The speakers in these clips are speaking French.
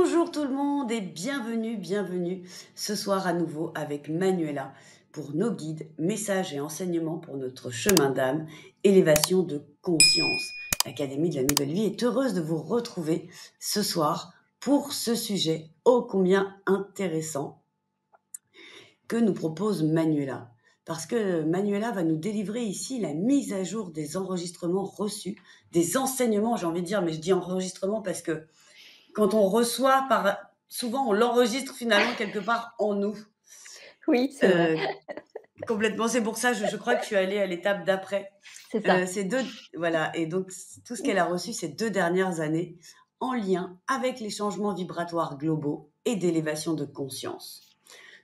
Bonjour tout le monde et bienvenue ce soir à nouveau avec Manuela pour nos guides, messages et enseignements pour notre chemin d'âme, élévation de conscience. L'Académie de la Nouvelle Vie est heureuse de vous retrouver ce soir pour ce sujet ô combien intéressant que nous propose Manuela. Parce que Manuela va nous délivrer ici la mise à jour des enregistrements reçus, des enseignements, j'ai envie de dire, mais je dis enregistrement parce que quand on reçoit, souvent on l'enregistre finalement quelque part en nous. Oui, c'est vrai. Complètement, c'est pour ça, je crois que je suis allée à l'étape d'après. C'est ça. Ces 2 voilà et donc tout ce qu'elle a reçu ces 2 dernières années en lien avec les changements vibratoires globaux et d'élévation de conscience.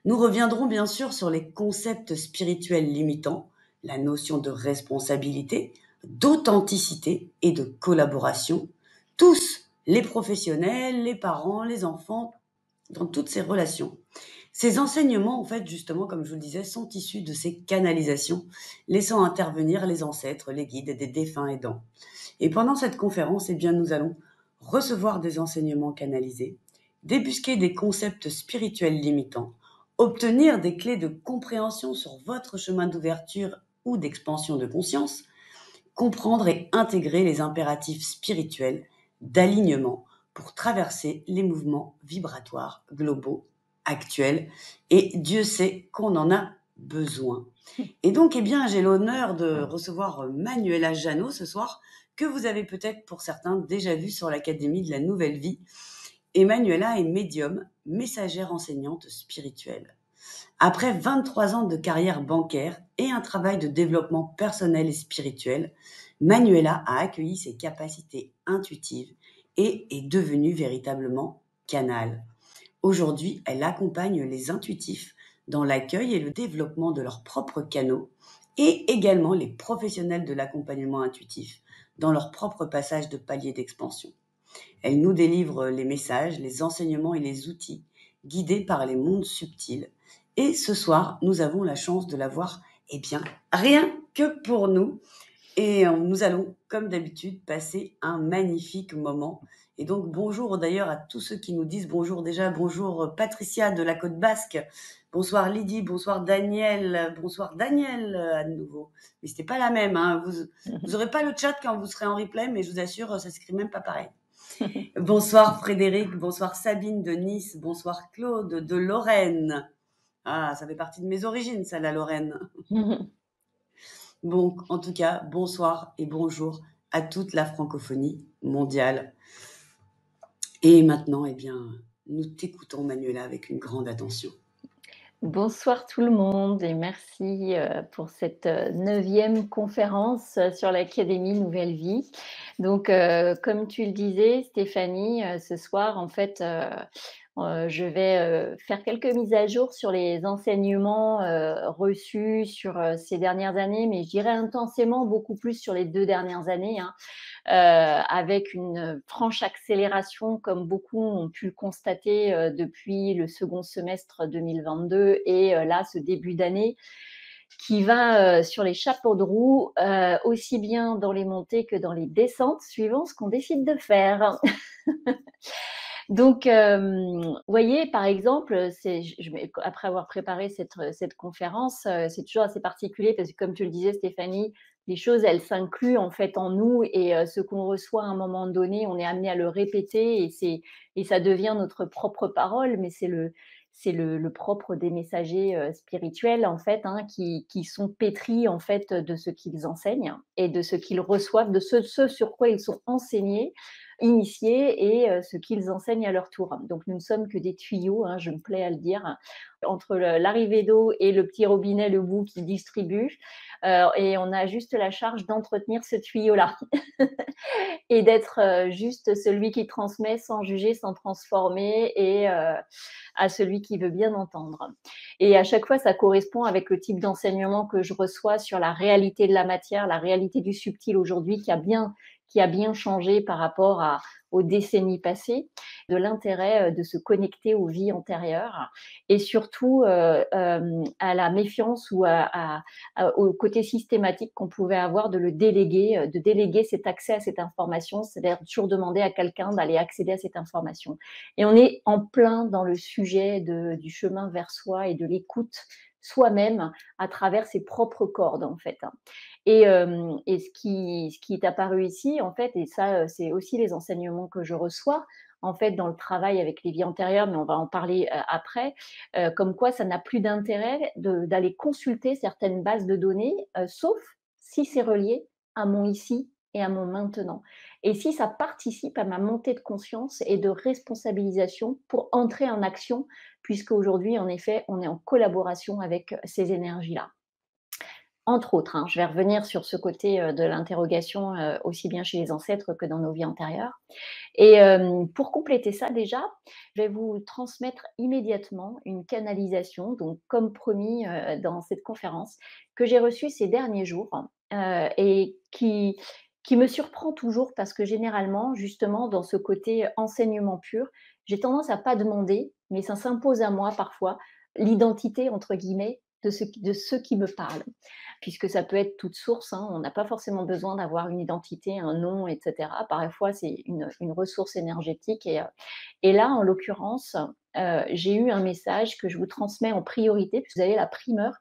Nous reviendrons bien sûr sur les concepts spirituels limitants, la notion de responsabilité, d'authenticité et de collaboration. Tous, les professionnels, les parents, les enfants, dans toutes ces relations. Ces enseignements, en fait, justement, comme je vous le disais, sont issus de ces canalisations, laissant intervenir les ancêtres, les guides des défunts aidants. Et pendant cette conférence, eh bien, nous allons recevoir des enseignements canalisés, débusquer des concepts spirituels limitants, obtenir des clés de compréhension sur votre chemin d'ouverture ou d'expansion de conscience, comprendre et intégrer les impératifs spirituels d'alignement pour traverser les mouvements vibratoires globaux actuels. Et Dieu sait qu'on en a besoin. Et donc, eh bien, j'ai l'honneur de recevoir Manuela Janot ce soir, que vous avez peut-être pour certains déjà vu sur l'Académie de la Nouvelle Vie. Et Manuela est médium, messagère enseignante spirituelle. Après 23 ans de carrière bancaire et un travail de développement personnel et spirituel, Manuela a accueilli ses capacités intuitives et est devenue véritablement canal. Aujourd'hui, elle accompagne les intuitifs dans l'accueil et le développement de leurs propres canaux et également les professionnels de l'accompagnement intuitif dans leur propre passage de palier d'expansion. Elle nous délivre les messages, les enseignements et les outils guidés par les mondes subtils. Et ce soir, nous avons la chance de la voir, eh bien, rien que pour nous. Et nous allons, comme d'habitude, passer un magnifique moment. Et donc, bonjour d'ailleurs à tous ceux qui nous disent bonjour déjà. Bonjour Patricia de la Côte Basque. Bonsoir Lydie, bonsoir Daniel. Bonsoir Daniel à nouveau. Mais c'était pas la même. Hein. Vous aurez pas le chat quand vous serez en replay, mais je vous assure, ça s'écrit même pas pareil. Bonsoir Frédéric, bonsoir Sabine de Nice, bonsoir Claude de Lorraine. Ah, ça fait partie de mes origines, ça, la Lorraine. Bon, en tout cas, bonsoir et bonjour à toute la francophonie mondiale. Et maintenant, eh bien, nous t'écoutons, Manuela, avec une grande attention. Bonsoir tout le monde et merci pour cette 9e conférence sur l'Académie Nouvelle Vie. Donc, comme tu le disais, Stéphanie, ce soir, en fait, je vais faire quelques mises à jour sur les enseignements reçus sur ces dernières années, mais je dirais intensément beaucoup plus sur les 2 dernières années, hein. Avec une franche accélération comme beaucoup ont pu le constater depuis le second semestre 2022 et là, ce début d'année qui va sur les chapeaux de roue, aussi bien dans les montées que dans les descentes, suivant ce qu'on décide de faire. Donc, vous voyez, par exemple, après avoir préparé cette conférence, c'est toujours assez particulier parce que comme tu le disais Stéphanie, les choses, elles s'incluent en fait en nous et ce qu'on reçoit à un moment donné, on est amené à le répéter et ça devient notre propre parole, mais c'est le propre des messagers spirituels en fait, hein, qui sont pétris en fait de ce qu'ils enseignent et de ce qu'ils reçoivent, de ce sur quoi ils sont enseignés, initiés et ce qu'ils enseignent à leur tour. Donc nous ne sommes que des tuyaux, hein, je me plais à le dire, entre l'arrivée d'eau et le petit robinet, le bout qui distribue. Et on a juste la charge d'entretenir ce tuyau-là et d'être juste celui qui transmet sans juger, sans transformer et à celui qui veut bien entendre. Et à chaque fois, ça correspond avec le type d'enseignement que je reçois sur la réalité de la matière, la réalité du subtil aujourd'hui, qui a bien changé par rapport aux décennies passées, de l'intérêt de se connecter aux vies antérieures et surtout à la méfiance ou au côté systématique qu'on pouvait avoir de de déléguer cet accès à cette information, c'est-à-dire toujours demander à quelqu'un d'aller accéder à cette information. Et on est en plein dans le sujet du chemin vers soi et de l'écoute soi-même à travers ses propres cordes, en fait. Et ce qui est apparu ici, en fait, et ça, c'est aussi les enseignements que je reçois, en fait, dans le travail avec les vies antérieures, mais on va en parler après, comme quoi ça n'a plus d'intérêt d'aller consulter certaines bases de données, sauf si c'est relié à mon ici et à mon maintenant. Et si ça participe à ma montée de conscience et de responsabilisation pour entrer en action, puisque aujourd'hui, en effet, on est en collaboration avec ces énergies-là. Entre autres, hein, je vais revenir sur ce côté de l'interrogation aussi bien chez les ancêtres que dans nos vies antérieures. Et pour compléter ça déjà, je vais vous transmettre immédiatement une canalisation, donc comme promis dans cette conférence, que j'ai reçue ces derniers jours et qui me surprend toujours parce que généralement, justement, dans ce côté enseignement pur, j'ai tendance à pas demander, mais ça s'impose à moi parfois, l'identité, entre guillemets, de ceux qui me parlent. Puisque ça peut être toute source, hein, on n'a pas forcément besoin d'avoir une identité, un nom, etc. Parfois, c'est une ressource énergétique. Et là, en l'occurrence, j'ai eu un message que je vous transmets en priorité, puisque vous avez la primeur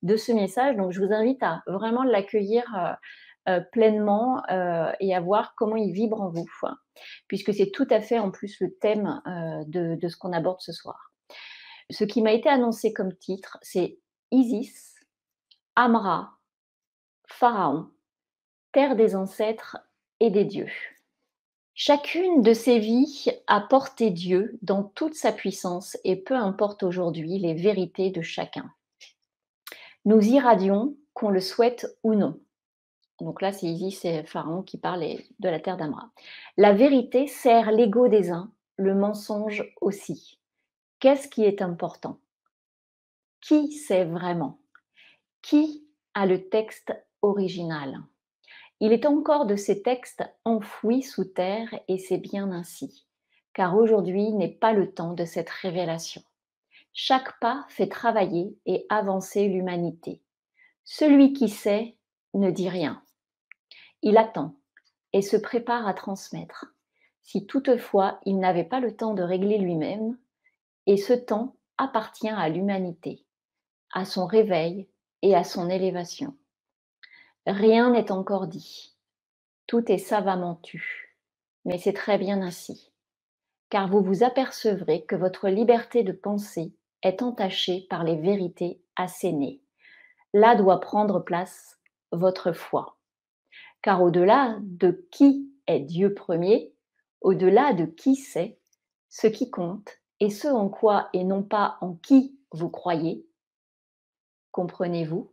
de ce message. Donc, je vous invite à vraiment l'accueillir pleinement et à voir comment il vibre en vous, puisque c'est tout à fait en plus le thème de ce qu'on aborde ce soir. Ce qui m'a été annoncé comme titre, c'est Isis, Amra, Pharaon, terre des ancêtres et des dieux. Chacune de ces vies a porté Dieu dans toute sa puissance et peu importe aujourd'hui les vérités de chacun. Nous irradions, qu'on le souhaite ou non. Donc là, c'est Isis et Pharaon qui parlent de la terre d'Amra. La vérité sert l'ego des uns, le mensonge aussi. Qu'est-ce qui est important? Qui sait vraiment? Qui a le texte original? Il est encore de ces textes enfouis sous terre et c'est bien ainsi, car aujourd'hui n'est pas le temps de cette révélation. Chaque pas fait travailler et avancer l'humanité. Celui qui sait ne dit rien. Il attend et se prépare à transmettre, si toutefois il n'avait pas le temps de régler lui-même, et ce temps appartient à l'humanité, à son réveil et à son élévation. Rien n'est encore dit. Tout est savamment tu, mais c'est très bien ainsi, car vous vous apercevrez que votre liberté de penser est entachée par les vérités assénées. Là doit prendre place votre foi, car au-delà de qui est Dieu premier, au-delà de qui c'est, ce qui compte et ce en quoi et non pas en qui vous croyez, comprenez-vous?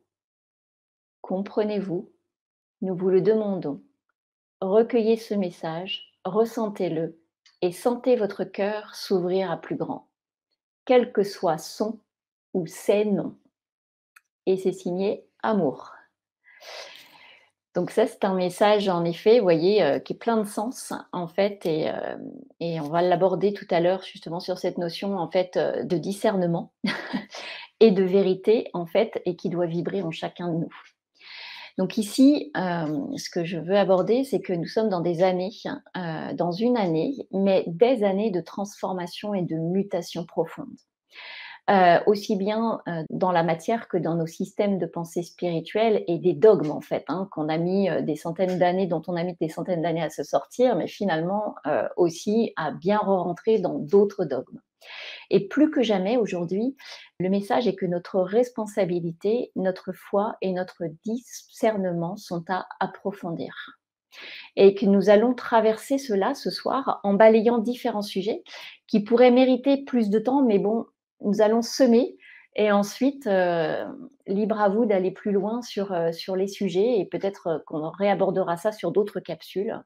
Comprenez-vous? Nous vous le demandons. Recueillez ce message, ressentez-le et sentez votre cœur s'ouvrir à plus grand, quel que soit son ou ses noms. Et c'est signé Amour. Donc ça, c'est un message, en effet, vous voyez, qui est plein de sens, en fait, et on va l'aborder tout à l'heure, justement, sur cette notion, en fait, de discernement et de vérité, en fait, et qui doit vibrer en chacun de nous. Donc ici, ce que je veux aborder, c'est que nous sommes dans des années, dans une année, mais des années de transformation et de mutation profonde. Aussi bien dans la matière que dans nos systèmes de pensée spirituelle et des dogmes en fait, hein, qu'on a mis des centaines d'années, dont on a mis des centaines d'années à se sortir, mais finalement aussi à bien re-rentrer dans d'autres dogmes. Et plus que jamais aujourd'hui, le message est que notre responsabilité, notre foi et notre discernement sont à approfondir. Et que nous allons traverser cela ce soir en balayant différents sujets qui pourraient mériter plus de temps, mais bon, nous allons semer et ensuite, libre à vous d'aller plus loin sur les sujets et peut-être qu'on réabordera ça sur d'autres capsules.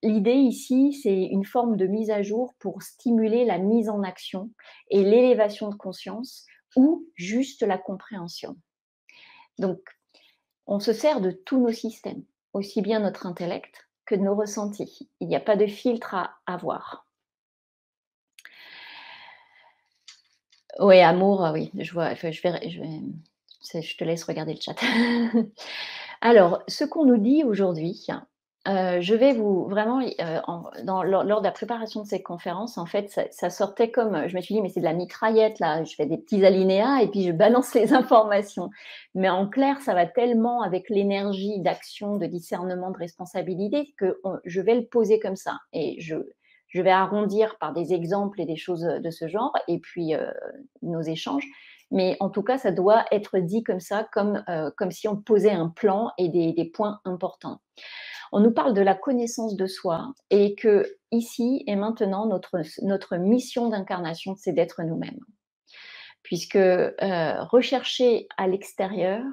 L'idée ici, c'est une forme de mise à jour pour stimuler la mise en action et l'élévation de conscience ou juste la compréhension. Donc, on se sert de tous nos systèmes, aussi bien notre intellect que de nos ressentis. Il n'y a pas de filtre à avoir. Oui, amour, oui, je vois, enfin, je te laisse regarder le chat. Alors, ce qu'on nous dit aujourd'hui, je vais vous vraiment, lors de la préparation de cette conférence, en fait, ça sortait comme, je me suis dit: «Mais c'est de la mitraillette là, je fais des petits alinéas et puis je balance les informations». Mais en clair, ça va tellement avec l'énergie d'action, de discernement, de responsabilité que je vais le poser comme ça et je vais arrondir par des exemples et des choses, de ce genre et puis, nos échanges. Mais en tout cas, ça doit être dit comme ça, comme si on posait un plan et des points importants. On nous parle de la connaissance de soi et que ici et maintenant, notre mission d'incarnation, c'est d'être nous-mêmes. Puisque rechercher à l'extérieur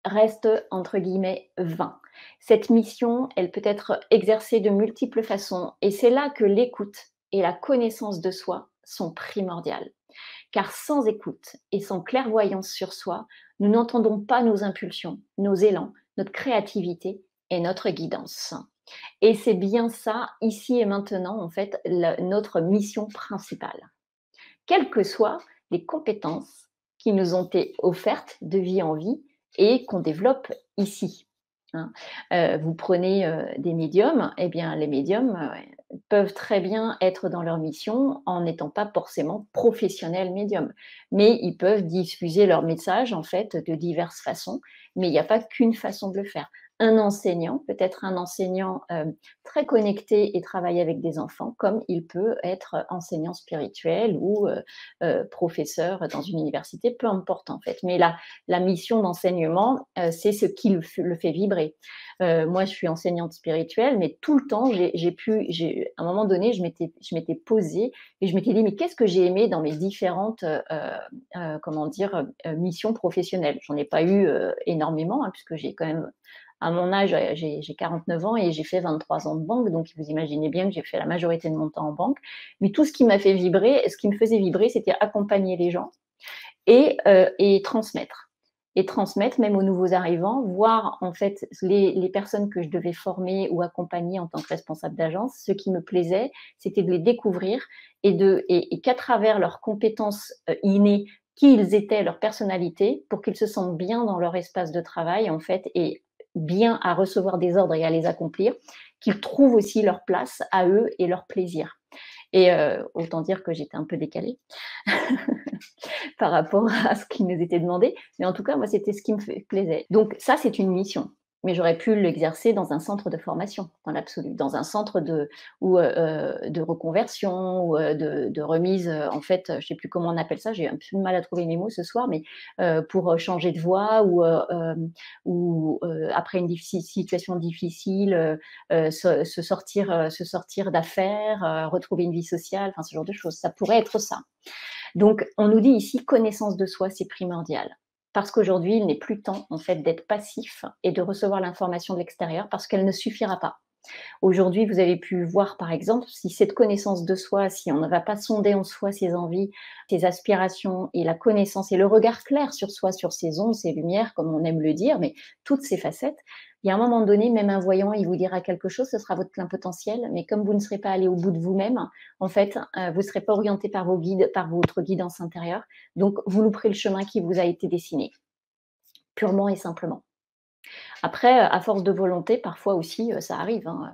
reste entre guillemets vain. Cette mission, elle peut être exercée de multiples façons et c'est là que l'écoute et la connaissance de soi sont primordiales. Car sans écoute et sans clairvoyance sur soi, nous n'entendons pas nos impulsions, nos élans, notre créativité et notre guidance. Et c'est bien ça, ici et maintenant, en fait, notre mission principale. Quelles que soient les compétences qui nous ont été offertes de vie en vie et qu'on développe ici. Hein. Vous prenez des médiums, eh bien les médiums peuvent très bien être dans leur mission en n'étant pas forcément professionnels médiums, mais ils peuvent diffuser leur message en fait de diverses façons, mais il n'y a pas qu'une façon de le faire. Un enseignant peut être un enseignant très connecté et travailler avec des enfants, comme il peut être enseignant spirituel ou professeur dans une université, peu importe en fait. Mais la mission d'enseignement, c'est ce qui le fait vibrer. Moi, je suis enseignante spirituelle, mais tout le temps, à un moment donné, je m'étais posée et je m'étais dit, mais qu'est-ce que j'ai aimé dans mes différentes, comment dire, missions professionnelles. J'en ai pas eu énormément, hein, puisque j'ai quand même à mon âge, j'ai 49 ans et j'ai fait 23 ans de banque, donc vous imaginez bien que j'ai fait la majorité de mon temps en banque. Mais tout ce qui m'a fait vibrer, ce qui me faisait vibrer, c'était accompagner les gens et transmettre. Et transmettre même aux nouveaux arrivants, voir en fait les personnes que je devais former ou accompagner en tant que responsable d'agence. Ce qui me plaisait, c'était de les découvrir et qu'à travers leurs compétences innées, qui ils étaient, leur personnalité, pour qu'ils se sentent bien dans leur espace de travail en fait et bien à recevoir des ordres et à les accomplir, qu'ils trouvent aussi leur place à eux et leur plaisir. Et autant dire que j'étais un peu décalée par rapport à ce qui nous était demandé, mais en tout cas, moi, c'était ce qui me plaisait. Donc ça, c'est une mission, mais j'aurais pu l'exercer dans un centre de formation, dans l'absolu, dans un centre de reconversion ou de remise, en fait, je ne sais plus comment on appelle ça, j'ai un peu de mal à trouver mes mots ce soir, mais pour changer de voie ou après une situation difficile, se sortir d'affaires, retrouver une vie sociale, enfin ce genre de choses. Ça pourrait être ça. Donc, on nous dit ici, connaissance de soi, c'est primordial. Parce qu'aujourd'hui, il n'est plus temps, en fait, d'être passif et de recevoir l'information de l'extérieur parce qu'elle ne suffira pas. Aujourd'hui, vous avez pu voir, par exemple, si cette connaissance de soi, si on ne va pas sonder en soi ses envies, ses aspirations et la connaissance et le regard clair sur soi, sur ses ondes, ses lumières, comme on aime le dire, mais toutes ces facettes, il y a un moment donné, même un voyant, il vous dira quelque chose, ce sera votre plein potentiel, mais comme vous ne serez pas allé au bout de vous-même, en fait, vous ne serez pas orienté par vos guides, par votre guidance intérieure, donc vous louperez le chemin qui vous a été dessiné, purement et simplement. Après, à force de volonté, parfois aussi, ça arrive, hein.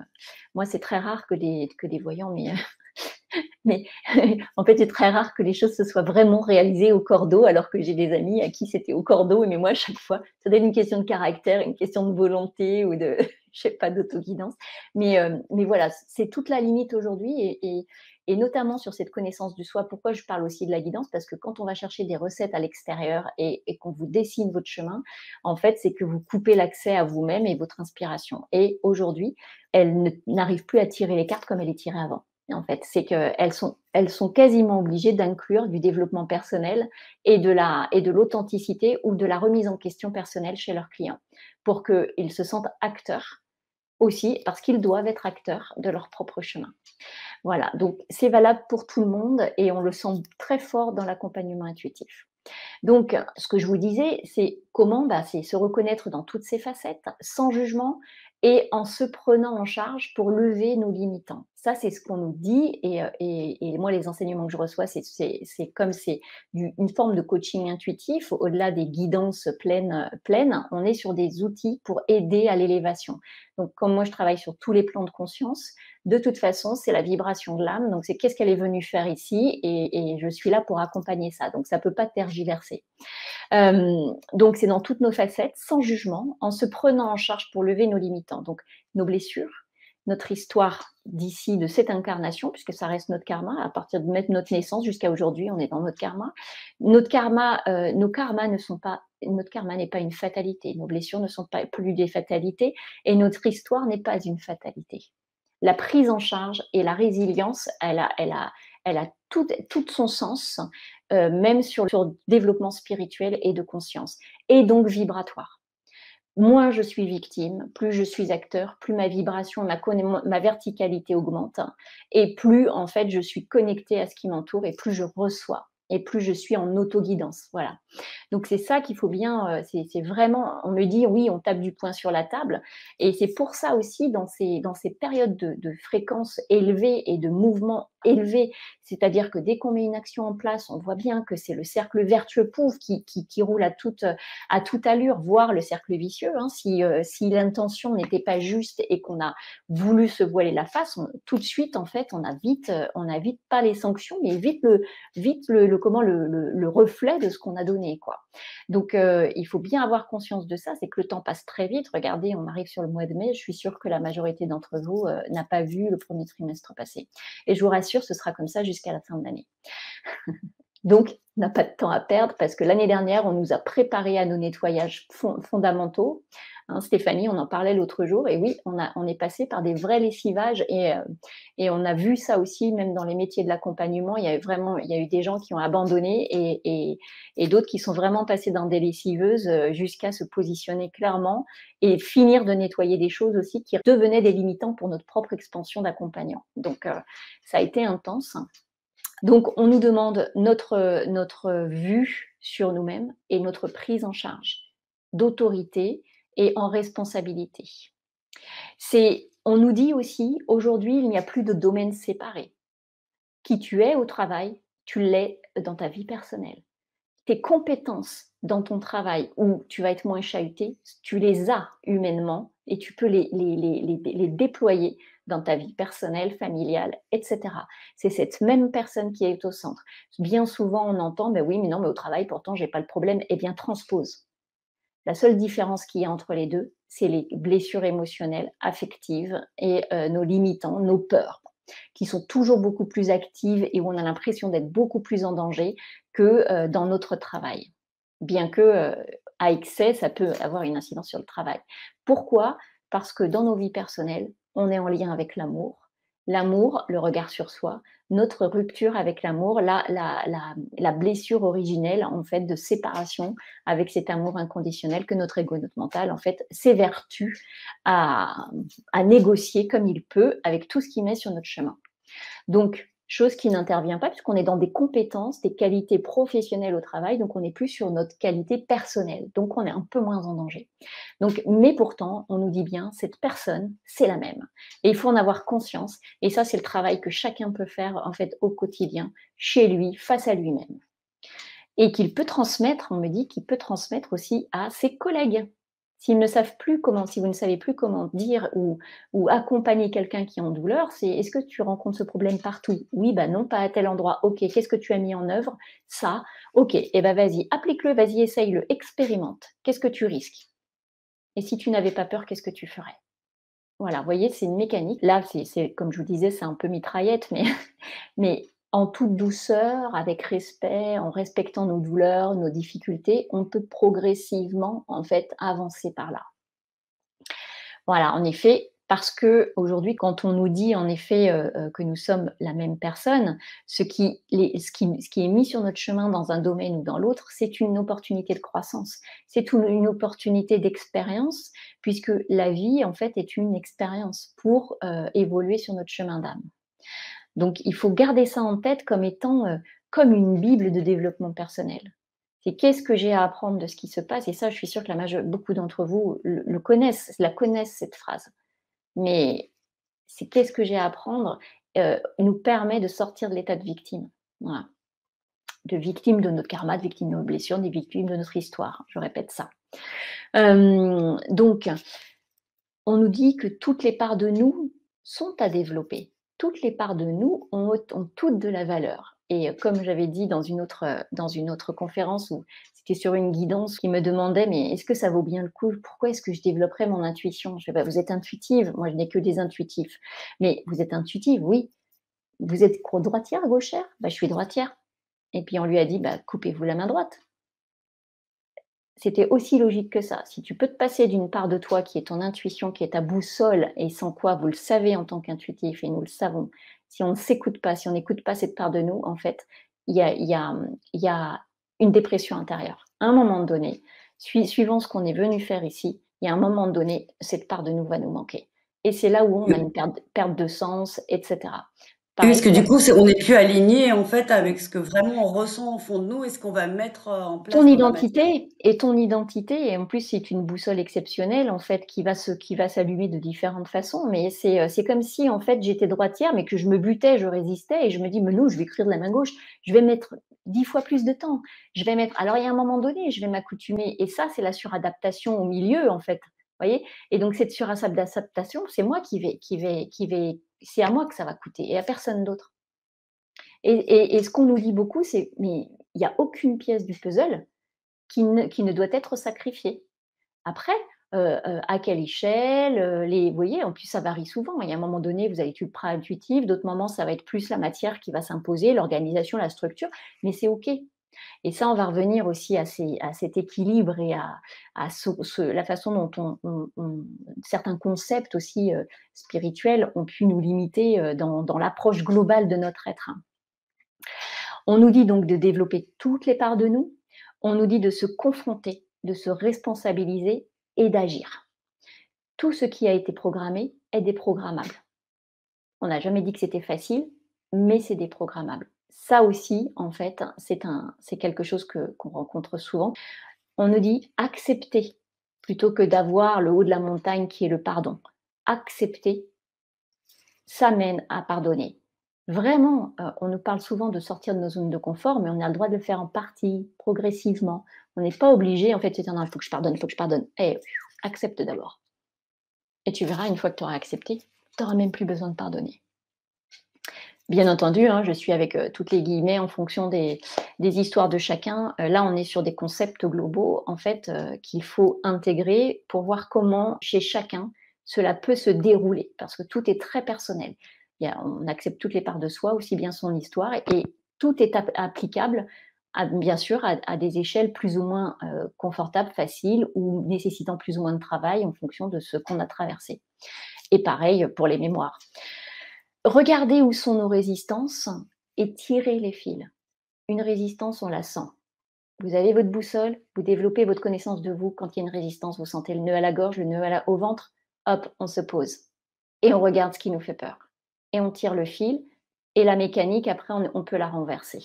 Moi, c'est très rare que des voyants, mais en fait, c'est très rare que les choses se soient vraiment réalisées au cordeau, alors que j'ai des amis à qui c'était au cordeau, mais moi, à chaque fois, ça doit être une question de caractère, une question de volonté ou de, je sais pas, d'autoguidance. Mais voilà, c'est toute la limite aujourd'hui et notamment sur cette connaissance du soi. Pourquoi je parle aussi de la guidance? Parce que quand on va chercher des recettes à l'extérieur et qu'on vous dessine votre chemin, en fait, c'est que vous coupez l'accès à vous-même et votre inspiration. Et aujourd'hui, n'arrive plus à tirer les cartes comme elle est tirée avant. En fait, c'est qu'elles sont quasiment obligées d'inclure du développement personnel et de l'authenticité ou de la remise en question personnelle chez leurs clients pour qu'ils se sentent acteurs aussi, parce qu'ils doivent être acteurs de leur propre chemin. Voilà, donc c'est valable pour tout le monde et on le sent très fort dans l'accompagnement intuitif. Donc, ce que je vous disais, c'est comment c'est se reconnaître dans toutes ces facettes, sans jugement, et en se prenant en charge pour lever nos limitants. Ça, c'est ce qu'on nous dit et moi, les enseignements que je reçois, c'est une forme de coaching intuitif. Au-delà des guidances pleines, on est sur des outils pour aider à l'élévation. Donc, comme moi, je travaille sur tous les plans de conscience, de toute façon, c'est la vibration de l'âme. Donc, c'est qu'est-ce qu'elle est venue faire ici et je suis là pour accompagner ça. Donc, ça ne peut pas tergiverser. Donc, c'est dans toutes nos facettes, sans jugement, en se prenant en charge pour lever nos limitants. Donc, nos blessures, notre histoire d'ici, de cette incarnation, puisque ça reste notre karma, à partir de notre naissance jusqu'à aujourd'hui, on est dans notre karma. Nos karmas ne sont pas, notre karma n'est pas une fatalité, nos blessures ne sont pas plus des fatalités, et notre histoire n'est pas une fatalité. La prise en charge et la résilience, elle a tout son sens, même sur le développement spirituel et de conscience, et donc vibratoire. Moins je suis victime, plus je suis acteur, plus ma vibration, ma verticalité augmente, et plus en fait je suis connectée à ce qui m'entoure, et plus je reçois, et plus je suis en autoguidance. Voilà. Donc c'est ça qu'il faut bien, c'est vraiment, on me dit oui, on tape du poing sur la table, et c'est pour ça aussi dans ces périodes de fréquences élevées et de mouvements élevés, c'est-à-dire que dès qu'on met une action en place, on voit bien que c'est le cercle vertueux pouf qui roule à toute allure, voire le cercle vicieux, hein, si l'intention n'était pas juste et qu'on a voulu se voiler la face, tout de suite en fait on a vite pas les sanctions, mais vite le reflet de ce qu'on a donné, quoi. Donc, il faut bien avoir conscience de ça, c'est que le temps passe très vite. Regardez, on arrive sur le mois de mai, je suis sûre que la majorité d'entre vous n'a pas vu le premier trimestre passer. Et je vous rassure, ce sera comme ça jusqu'à la fin de l'année. Donc, on n'a pas de temps à perdre parce que l'année dernière, on nous a préparé à nos nettoyages fondamentaux. Hein, Stéphanie, on en parlait l'autre jour, et oui, on est passé par des vrais lessivages et on a vu ça aussi, même dans les métiers de l'accompagnement. Il y a eu des gens qui ont abandonné et d'autres qui sont vraiment passés dans des lessiveuses jusqu'à se positionner clairement et finir de nettoyer des choses aussi qui devenaient des limitants pour notre propre expansion d'accompagnant. Donc, ça a été intense. Donc, on nous demande notre vue sur nous-mêmes et notre prise en charge d'autorité et en responsabilité. On nous dit aussi, aujourd'hui, il n'y a plus de domaines séparés. Qui tu es au travail, tu l'es dans ta vie personnelle. Tes compétences dans ton travail où tu vas être moins chahuté, tu les as humainement et tu peux les déployer dans ta vie personnelle, familiale, etc. C'est cette même personne qui est au centre. Bien souvent, on entend, ben oui, mais non, mais au travail, pourtant, j'ai pas le problème. Eh bien, transpose. La seule différence qu'il y a entre les deux, c'est les blessures émotionnelles, affectives et nos limitants, nos peurs, qui sont toujours beaucoup plus actives et où on a l'impression d'être beaucoup plus en danger que dans notre travail. Bien que à excès, ça peut avoir une incidence sur le travail. Pourquoi? Parce que dans nos vies personnelles, on est en lien avec l'amour. L'amour, le regard sur soi, notre rupture avec l'amour, la blessure originelle en fait de séparation avec cet amour inconditionnel que notre ego, notre mental, en fait, s'évertue à, à négocier comme il peut avec tout ce qu'il met sur notre chemin. Donc, chose qui n'intervient pas puisqu'on est dans des compétences, des qualités professionnelles au travail, donc on n'est plus sur notre qualité personnelle, donc on est un peu moins en danger. Donc, mais pourtant, on nous dit bien, cette personne, c'est la même. Et il faut en avoir conscience, et ça, c'est le travail que chacun peut faire en fait au quotidien, chez lui, face à lui-même. Et qu'il peut transmettre, on me dit qu'il peut transmettre aussi à ses collègues. S'ils ne savent plus comment, si vous ne savez plus comment dire ou accompagner quelqu'un qui est en douleur, c'est est-ce que tu rencontres ce problème partout? Oui, bah non, pas à tel endroit. Ok, qu'est-ce que tu as mis en œuvre? Ça. Ok, et ben vas-y, applique-le, vas-y, essaye-le, expérimente. Qu'est-ce que tu risques? Et si tu n'avais pas peur, qu'est-ce que tu ferais? Voilà, vous voyez, c'est une mécanique. Là, c'est comme je vous disais, c'est un peu mitraillette, mais, mais en toute douceur, avec respect, en respectant nos douleurs, nos difficultés, on peut progressivement, en fait, avancer par là. Voilà, en effet, parce que aujourd'hui, quand on nous dit en effet que nous sommes la même personne, ce qui est mis sur notre chemin dans un domaine ou dans l'autre, c'est une opportunité de croissance. C'est une opportunité d'expérience, puisque la vie, en fait, est une expérience pour évoluer sur notre chemin d'âme. Donc, il faut garder ça en tête comme étant comme une bible de développement personnel. C'est qu'est-ce que j'ai à apprendre de ce qui se passe? Et ça, je suis sûre que beaucoup d'entre vous le connaissent, la connaissent cette phrase. Mais c'est qu'est-ce que j'ai à apprendre, nous permet de sortir de l'état de victime. Voilà, de victime de notre karma, de victime de nos blessures, des victimes de notre histoire. Je répète ça. Donc, on nous dit que toutes les parts de nous sont à développer. Toutes les parts de nous ont toutes de la valeur. Et comme j'avais dit dans une autre conférence où c'était sur une guidance qui me demandait mais est-ce que ça vaut bien le coup? Pourquoi est-ce que je développerais mon intuition? Je fais bah, vous êtes intuitive, moi je n'ai que des intuitifs. Mais vous êtes intuitive, oui. Vous êtes droitière, gauchère? Bah, je suis droitière. Et puis on lui a dit bah, coupez-vous la main droite. C'était aussi logique que ça. Si tu peux te passer d'une part de toi qui est ton intuition, qui est ta boussole, et sans quoi, vous le savez en tant qu'intuitif, et nous le savons, si on ne s'écoute pas, si on n'écoute pas cette part de nous, en fait, il y a une dépression intérieure. À un moment donné, suivant ce qu'on est venu faire ici, il y a un moment donné, cette part de nous va nous manquer. Et c'est là où on a une perte de sens, etc. Oui, parce Pareil, que du coup, on n'est plus aligné en fait avec ce que vraiment on ressent au fond de nous et ce qu'on va mettre en ton place dans la matière. identité et en plus c'est une boussole exceptionnelle en fait qui va s'allumer de différentes façons, mais c'est comme si en fait j'étais droitière mais que je me butais, je résistais et je me dis: «Mais non, je vais écrire de la main gauche, je vais mettre 10 fois plus de temps, je vais mettre» alors il y a un moment donné, je vais m'accoutumer et ça c'est la suradaptation au milieu en fait, vous voyez? Et donc cette suradaptation, c'est moi qui vais c'est à moi que ça va coûter et à personne d'autre. Et ce qu'on nous dit beaucoup, c'est: «Mais il n'y a aucune pièce du puzzle qui ne doit être sacrifiée». Après, à quelle échelle, vous voyez, en plus ça varie souvent. Il y a un moment donné, vous allez être ultra intuitif, d'autres moments, ça va être plus la matière qui va s'imposer, l'organisation, la structure, mais c'est OK. Et ça, on va revenir aussi à cet équilibre et à la façon dont certains concepts aussi, spirituels ont pu nous limiter, dans l'approche globale de notre être. On nous dit donc de développer toutes les parts de nous. On nous dit de se confronter, de se responsabiliser et d'agir. Tout ce qui a été programmé est déprogrammable. On n'a jamais dit que c'était facile, mais c'est déprogrammable. Ça aussi, en fait, c'est quelque chose qu'on rencontre souvent. On nous dit accepter plutôt que d'avoir le haut de la montagne qui est le pardon. Accepter, ça mène à pardonner. Vraiment, on nous parle souvent de sortir de nos zones de confort, mais on a le droit de le faire en partie, progressivement. On n'est pas obligé, en fait, de se dire: «Non, il faut que je pardonne, il faut que je pardonne». Accepte d'abord et tu verras, une fois que tu auras accepté, tu auras même plus besoin de pardonner. Bien entendu, hein, je suis avec, toutes les guillemets en fonction des histoires de chacun. Là, on est sur des concepts globaux, en fait, qu'il faut intégrer pour voir comment, chez chacun, cela peut se dérouler. Parce que tout est très personnel. On accepte toutes les parts de soi, aussi bien son histoire et tout est applicable à bien sûr, à des échelles plus ou moins, confortables, faciles ou nécessitant plus ou moins de travail en fonction de ce qu'on a traversé. Et pareil pour les mémoires. Regardez où sont nos résistances et tirez les fils. Une résistance, on la sent. Vous avez votre boussole, vous développez votre connaissance de vous. Quand il y a une résistance, vous sentez le nœud à la gorge, le nœud au ventre. Hop, on se pose et on regarde ce qui nous fait peur. Et on tire le fil et la mécanique, après, on peut la renverser.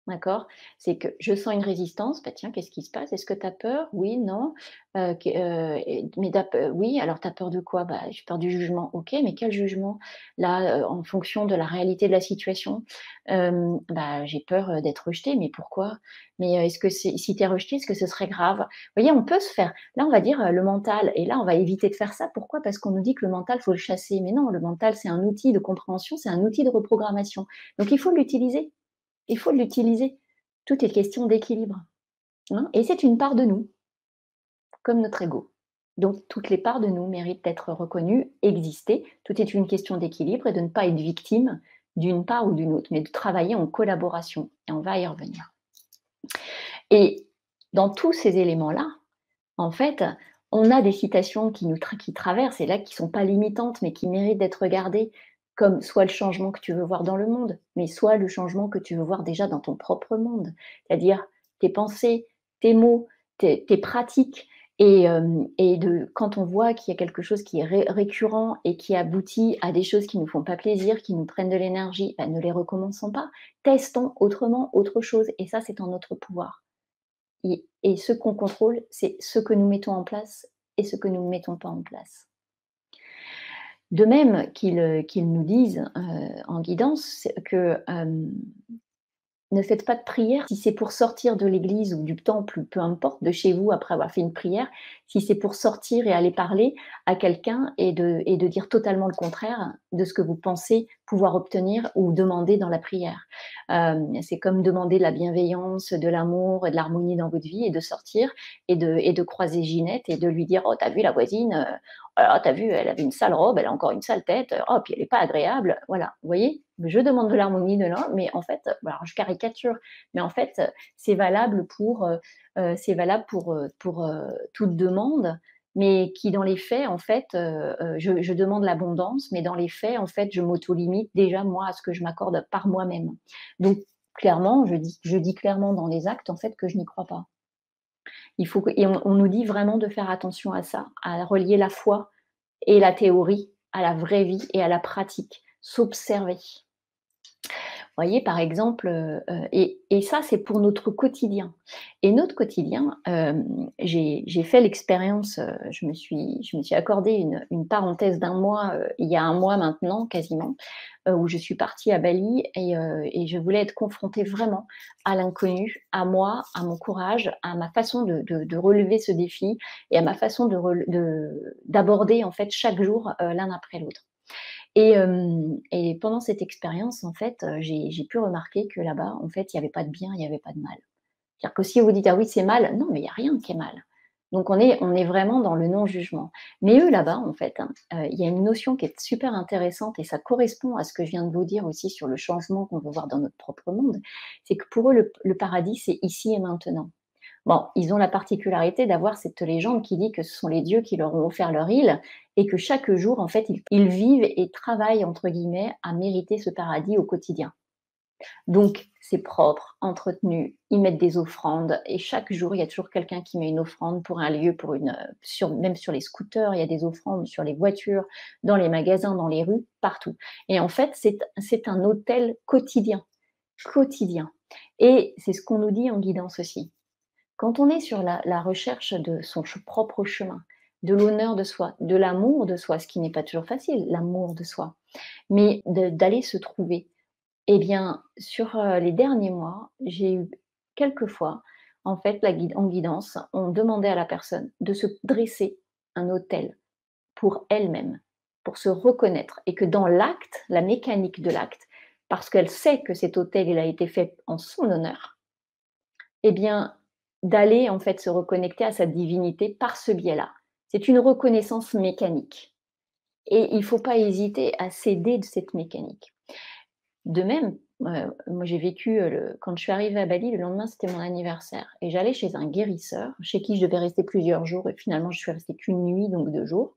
D'accord? C'est que je sens une résistance, bah, tiens, qu'est-ce qui se passe? Est-ce que tu as peur? Oui, non? Mais oui, alors tu as peur de quoi? Bah, j'ai peur du jugement. OK, mais quel jugement? Là, en fonction de la réalité de la situation, bah, j'ai peur, d'être rejetée, mais pourquoi? Mais, est-ce que si tu es rejetée, est-ce que ce serait grave? Vous voyez, on peut se faire là, on va dire, le mental et là, on va éviter de faire ça. Pourquoi? Parce qu'on nous dit que le mental, faut le chasser. Mais non, le mental, c'est un outil de compréhension, c'est un outil de reprogrammation. Donc il faut l'utiliser. Il faut l'utiliser. Tout est question d'équilibre, hein, et c'est une part de nous, comme notre ego. Donc toutes les parts de nous méritent d'être reconnues, exister. Tout est une question d'équilibre et de ne pas être victime d'une part ou d'une autre, mais de travailler en collaboration et on va y revenir. Et dans tous ces éléments-là, en fait, on a des citations qui traversent et là qui sont pas limitantes, mais qui méritent d'être regardées comme soit le changement que tu veux voir dans le monde, mais soit le changement que tu veux voir déjà dans ton propre monde. C'est-à-dire tes pensées, tes mots, tes pratiques et quand on voit qu'il y a quelque chose qui est récurrent et qui aboutit à des choses qui nous font pas plaisir, qui nous prennent de l'énergie, bah, ne les recommençons pas. Testons autrement, autre chose et ça, c'est en notre pouvoir. Et ce qu'on contrôle, c'est ce que nous mettons en place et ce que nous ne mettons pas en place. De même qu'ils nous disent, en guidance que, ne faites pas de prière si c'est pour sortir de l'église ou du temple ou peu importe, de chez vous après avoir fait une prière, si c'est pour sortir et aller parler à quelqu'un et de dire totalement le contraire de ce que vous pensez pouvoir obtenir ou demander dans la prière. C'est comme demander de la bienveillance, de l'amour et de l'harmonie dans votre vie et de sortir et de croiser Ginette et de lui dire: «Oh, tu as vu la voisine, oh là là, tu as vu, elle avait une sale robe, elle a encore une sale tête, oh, puis elle est pas agréable». Voilà, vous voyez? Je demande de l'harmonie de l'un, mais en fait, alors je caricature, mais en fait, c'est valable pour toute demande, mais qui dans les faits, en fait, je demande l'abondance, mais dans les faits, en fait, je m'auto-limite déjà moi à ce que je m'accorde par moi-même. Donc clairement, je dis clairement dans les actes, en fait, que je n'y crois pas. Il faut que et on nous dit vraiment de faire attention à ça, à relier la foi et la théorie à la vraie vie et à la pratique, s'observer. Voyez, par exemple, et ça, c'est pour notre quotidien. Et notre quotidien, j'ai fait l'expérience, je me suis accordé une parenthèse d'un mois, il y a un mois maintenant, quasiment, où je suis partie à Bali et je voulais être confrontée vraiment à l'inconnu, à moi, à mon courage, à ma façon de relever ce défi et à ma façon d'aborder, en fait, chaque jour, l'un après l'autre. Et pendant cette expérience, en fait, j'ai pu remarquer que là-bas, en fait, il y avait pas de bien, il y avait pas de mal. C'est-à-dire que si vous dites: «Ah oui, c'est mal», non, mais il y a rien qui est mal. Donc on est vraiment dans le non-jugement. Mais eux, là-bas, en fait, hein, il y a une notion qui est super intéressante et ça correspond à ce que je viens de vous dire aussi sur le changement qu'on veut voir dans notre propre monde. C'est que pour eux, le paradis, c'est ici et maintenant. Bon, ils ont la particularité d'avoir cette légende qui dit que ce sont les dieux qui leur ont offert leur île et que chaque jour, en fait, ils vivent et travaillent, entre guillemets, à mériter ce paradis au quotidien. Donc, c'est propre, entretenu, ils mettent des offrandes et chaque jour, il y a toujours quelqu'un qui met une offrande pour un lieu, même sur les scooters, il y a des offrandes sur les voitures, dans les magasins, dans les rues, partout. Et en fait, c'est un hôtel quotidien, quotidien. Et c'est ce qu'on nous dit en guidance aussi. Quand on est sur la recherche de son propre chemin, de l'honneur de soi, de l'amour de soi, ce qui n'est pas toujours facile, l'amour de soi, mais d'aller se trouver, eh bien, sur les derniers mois, j'ai eu quelques fois, en fait, en guidance, on demandait à la personne de se dresser un autel pour elle-même, pour se reconnaître, et que dans l'acte, la mécanique de l'acte, parce qu'elle sait que cet autel, il a été fait en son honneur, eh bien, d'aller en fait se reconnecter à sa divinité par ce biais-là. C'est une reconnaissance mécanique et il ne faut pas hésiter à s'aider de cette mécanique. De même, moi j'ai vécu, quand je suis arrivée à Bali, le lendemain, c'était mon anniversaire et j'allais chez un guérisseur, chez qui je devais rester plusieurs jours et finalement je suis restée qu'une nuit, donc 2 jours.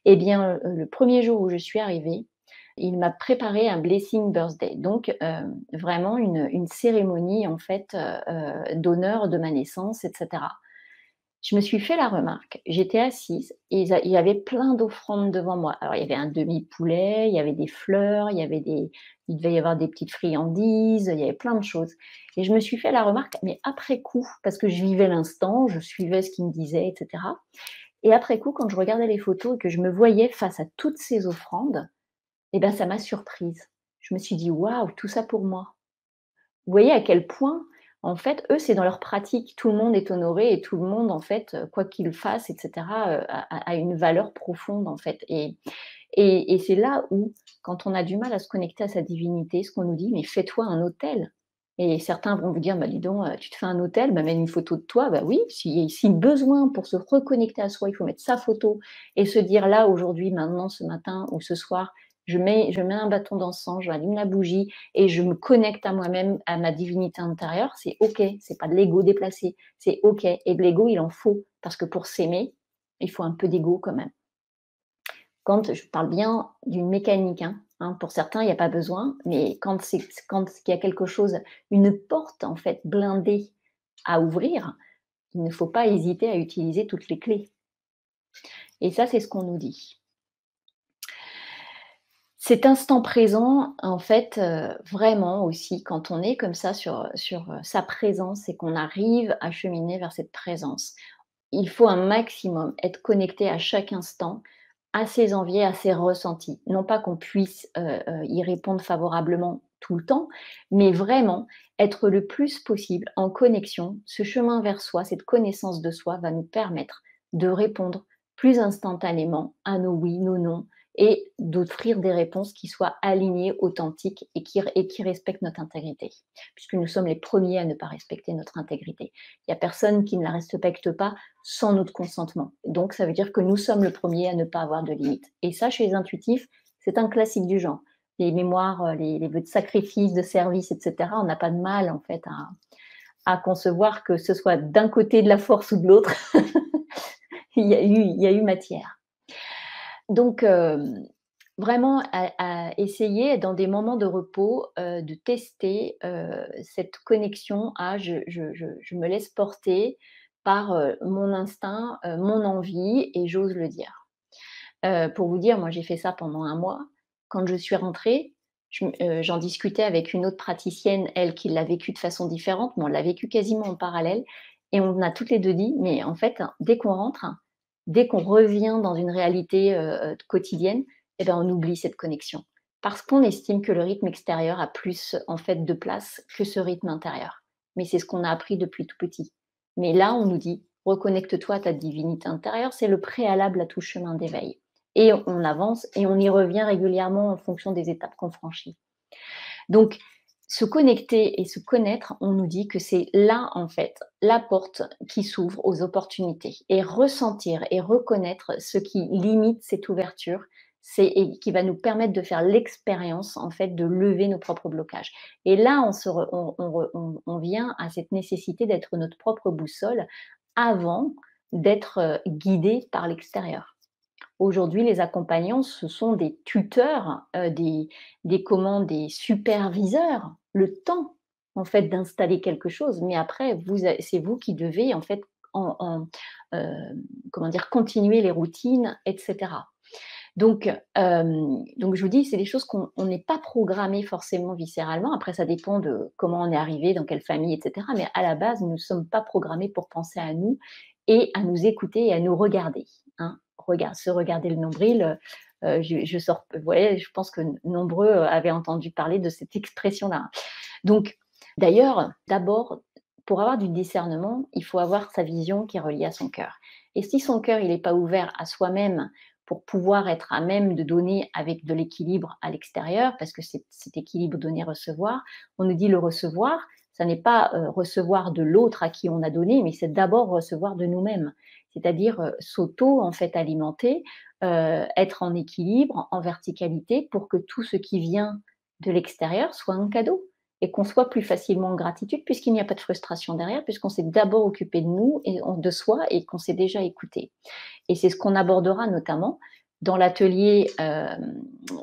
Eh bien, le premier jour où je suis arrivée, il m'a préparé un blessing birthday, donc vraiment une cérémonie en fait, d'honneur de ma naissance et cetera. Je me suis fait la remarque, j'étais assise et il y avait plein d'offrandes devant moi. Alors il y avait un demi-poulet, il y avait des fleurs, il devait y avoir des petites friandises, il y avait plein de choses et je me suis fait la remarque, mais après coup, parce que je vivais l'instant, je suivais ce qu'il me disait et cetera, et après coup, quand je regardais les photos et que je me voyais face à toutes ces offrandes, et ben, ça m'a surprise. Je me suis dit: «Waouh, tout ça pour moi». Vous voyez à quel point, en fait, eux, c'est dans leur pratique. Tout le monde est honoré et tout le monde, en fait, quoi qu'il fasse et cetera, a une valeur profonde, en fait, et c'est là où, quand on a du mal à se connecter à sa divinité, ce qu'on nous dit: «Mais fais-toi un autel», et certains vont vous dire: «Bah, dis donc, tu te fais un autel, bah, mets une photo de toi». Bah, oui, si besoin pour se reconnecter à soi, il faut mettre sa photo et se dire: «Là, aujourd'hui, maintenant, ce matin ou ce soir, je mets un bâton d'encens, j'allume la bougie et je me connecte à moi-même, à ma divinité intérieure». C'est OK, c'est pas de l'ego déplacé, c'est OK, et de l'ego, il en faut parce que pour s'aimer, il faut un peu d'ego quand même. Quand je parle bien d'une mécanique, hein, pour certains, il y a pas besoin, mais quand il y a quelque chose, une porte en fait blindée à ouvrir, il ne faut pas hésiter à utiliser toutes les clés, et ça, c'est ce qu'on nous dit. Cet instant présent, en fait, vraiment aussi quand on est comme ça sur sa présence et qu'on arrive à cheminer vers cette présence, il faut un maximum être connecté à chaque instant, à ses envies, à ses ressentis. Non pas qu'on puisse, y répondre favorablement tout le temps, mais vraiment être le plus possible en connexion. Ce chemin vers soi, cette connaissance de soi va nous permettre de répondre plus instantanément à nos oui, nos non et d'offrir des réponses qui soient alignées, authentiques et qui respectent notre intégrité. Puisque nous sommes les premiers à ne pas respecter notre intégrité. Il n'y a personne qui ne la respecte pas sans notre consentement. Donc, ça veut dire que nous sommes le premier à ne pas avoir de limites. Et ça, chez les intuitifs, c'est un classique du genre. Les mémoires, les vœux de sacrifice, de service, etc., on n'a pas de mal, en fait, à concevoir que ce soit d'un côté de la force ou de l'autre, il y a eu matière. Donc, vraiment à essayer dans des moments de repos, de tester, cette connexion à je me laisse porter par, mon instinct, mon envie et j'ose le dire. Pour vous dire, moi j'ai fait ça pendant un mois. Quand je suis rentrée, j'en discutais avec une autre praticienne, elle, qui l'a vécu de façon différente, mais on l'a vécu quasiment en parallèle et on a toutes les 2 dit: «Mais en fait, dès qu'on rentre, dès qu'on revient dans une réalité, quotidienne et ben, on oublie cette connexion». Parce qu'on estime que le rythme extérieur a plus, en fait, de place que ce rythme intérieur. Mais c'est ce qu'on a appris depuis tout petit. Mais là, on nous dit: «Reconnecte-toi à ta divinité intérieure», c'est le préalable à tout chemin d'éveil et on avance et on y revient régulièrement en fonction des étapes qu'on franchit. Donc, se connecter et se connaître, on nous dit que c'est là, en fait, la porte qui s'ouvre aux opportunités et ressentir et reconnaître ce qui limite cette ouverture, et qui va nous permettre de faire l'expérience, en fait, de lever nos propres blocages. Et là, on vient à cette nécessité d'être notre propre boussole avant d'être guidé par l'extérieur. Aujourd'hui, les accompagnants, ce sont des tuteurs, des superviseurs. Le temps, en fait, d'installer quelque chose, mais après, c'est vous qui devez, en fait, en comment dire? Continuer les routines et cetera. Donc je vous dis, c'est des choses qu'on n'est pas programmé forcément viscéralement. Après, ça dépend de comment on est arrivé, dans quelle famille et cetera, mais à la base, nous ne sommes pas programmés pour penser à nous et à nous écouter et à nous regarder, hein. Se regarder le nombril, je sors vous voyez, je pense que nombreux, avaient entendu parler de cette expression-là. Donc d'ailleurs, d'abord, pour avoir du discernement, il faut avoir sa vision qui est reliée à son cœur et si son cœur, il est pas ouvert à soi-même pour pouvoir être à même de donner avec de l'équilibre à l'extérieur, parce que c'est cet équilibre donner-recevoir, on nous dit le recevoir, ça n'est pas, recevoir de l'autre à qui on a donné, mais c'est d'abord recevoir de nous-mêmes. C'est-à-dire, s'auto, en fait, alimenter, être en équilibre, en verticalité pour que tout ce qui vient de l'extérieur soit un cadeau et qu'on soit plus facilement en gratitude puisqu'il n'y a pas de frustration derrière, puisqu'on s'est d'abord occupé de nous et de soi et qu'on s'est déjà écouté. Et c'est ce qu'on abordera notamment dans l'atelier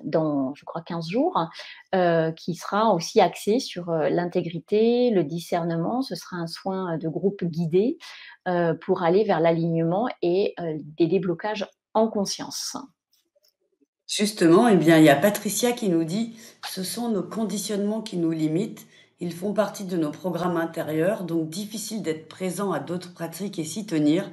dans, je crois, 15 jours, qui sera aussi axé sur l'intégrité, le discernement. Ce sera un soin de groupe guidé pour aller vers l'alignement et des déblocages en conscience. Justement, eh bien, il y a Patricia qui nous dit: «Ce sont nos conditionnements qui nous limitent. Ils font partie de nos programmes intérieurs, donc difficile d'être présent à d'autres pratiques et s'y tenir».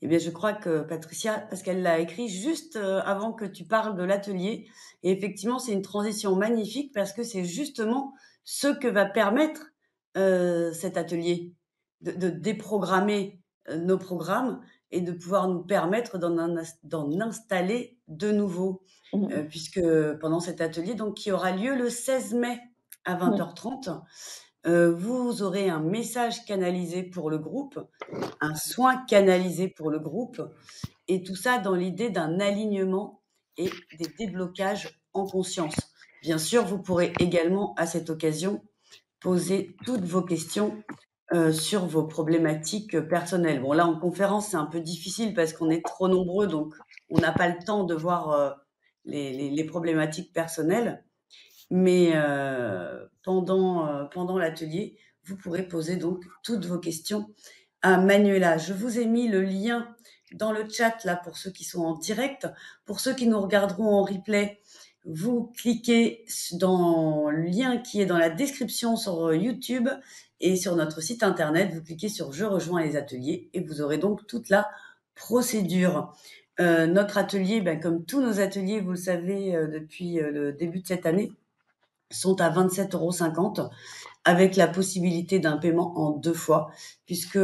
Eh bien, je crois que Patricia, parce qu'elle l'a écrit juste, avant que tu parles de l'atelier et effectivement, c'est une transition magnifique parce que c'est justement ce que va permettre, cet atelier. De déprogrammer, nos programmes et de pouvoir nous permettre d'en installer de nouveaux. Mmh. Puisque pendant cet atelier, donc qui aura lieu le 16 mai à Mmh. 20h30, vous aurez un message canalisé pour le groupe, un soin canalisé pour le groupe et tout ça dans l'idée d'un alignement et des déblocages en conscience. Bien sûr, vous pourrez également à cette occasion poser toutes vos questions, sur vos problématiques, personnelles. Bon là, en conférence, c'est un peu difficile parce qu'on est trop nombreux, donc on n'a pas le temps de voir, les problématiques personnelles. Mais, pendant l'atelier, vous pourrez poser donc toutes vos questions à Manuela. Je vous ai mis le lien dans le chat là pour ceux qui sont en direct. Pour ceux qui nous regarderont en replay, vous cliquez dans le lien qui est dans la description sur YouTube et sur notre site internet, vous cliquez sur Je rejoins les ateliers et vous aurez donc toute la procédure. Notre atelier, comme tous nos ateliers, vous le savez, depuis le début de cette année, sont à 27,50 € avec la possibilité d'un paiement en 2 fois puisque,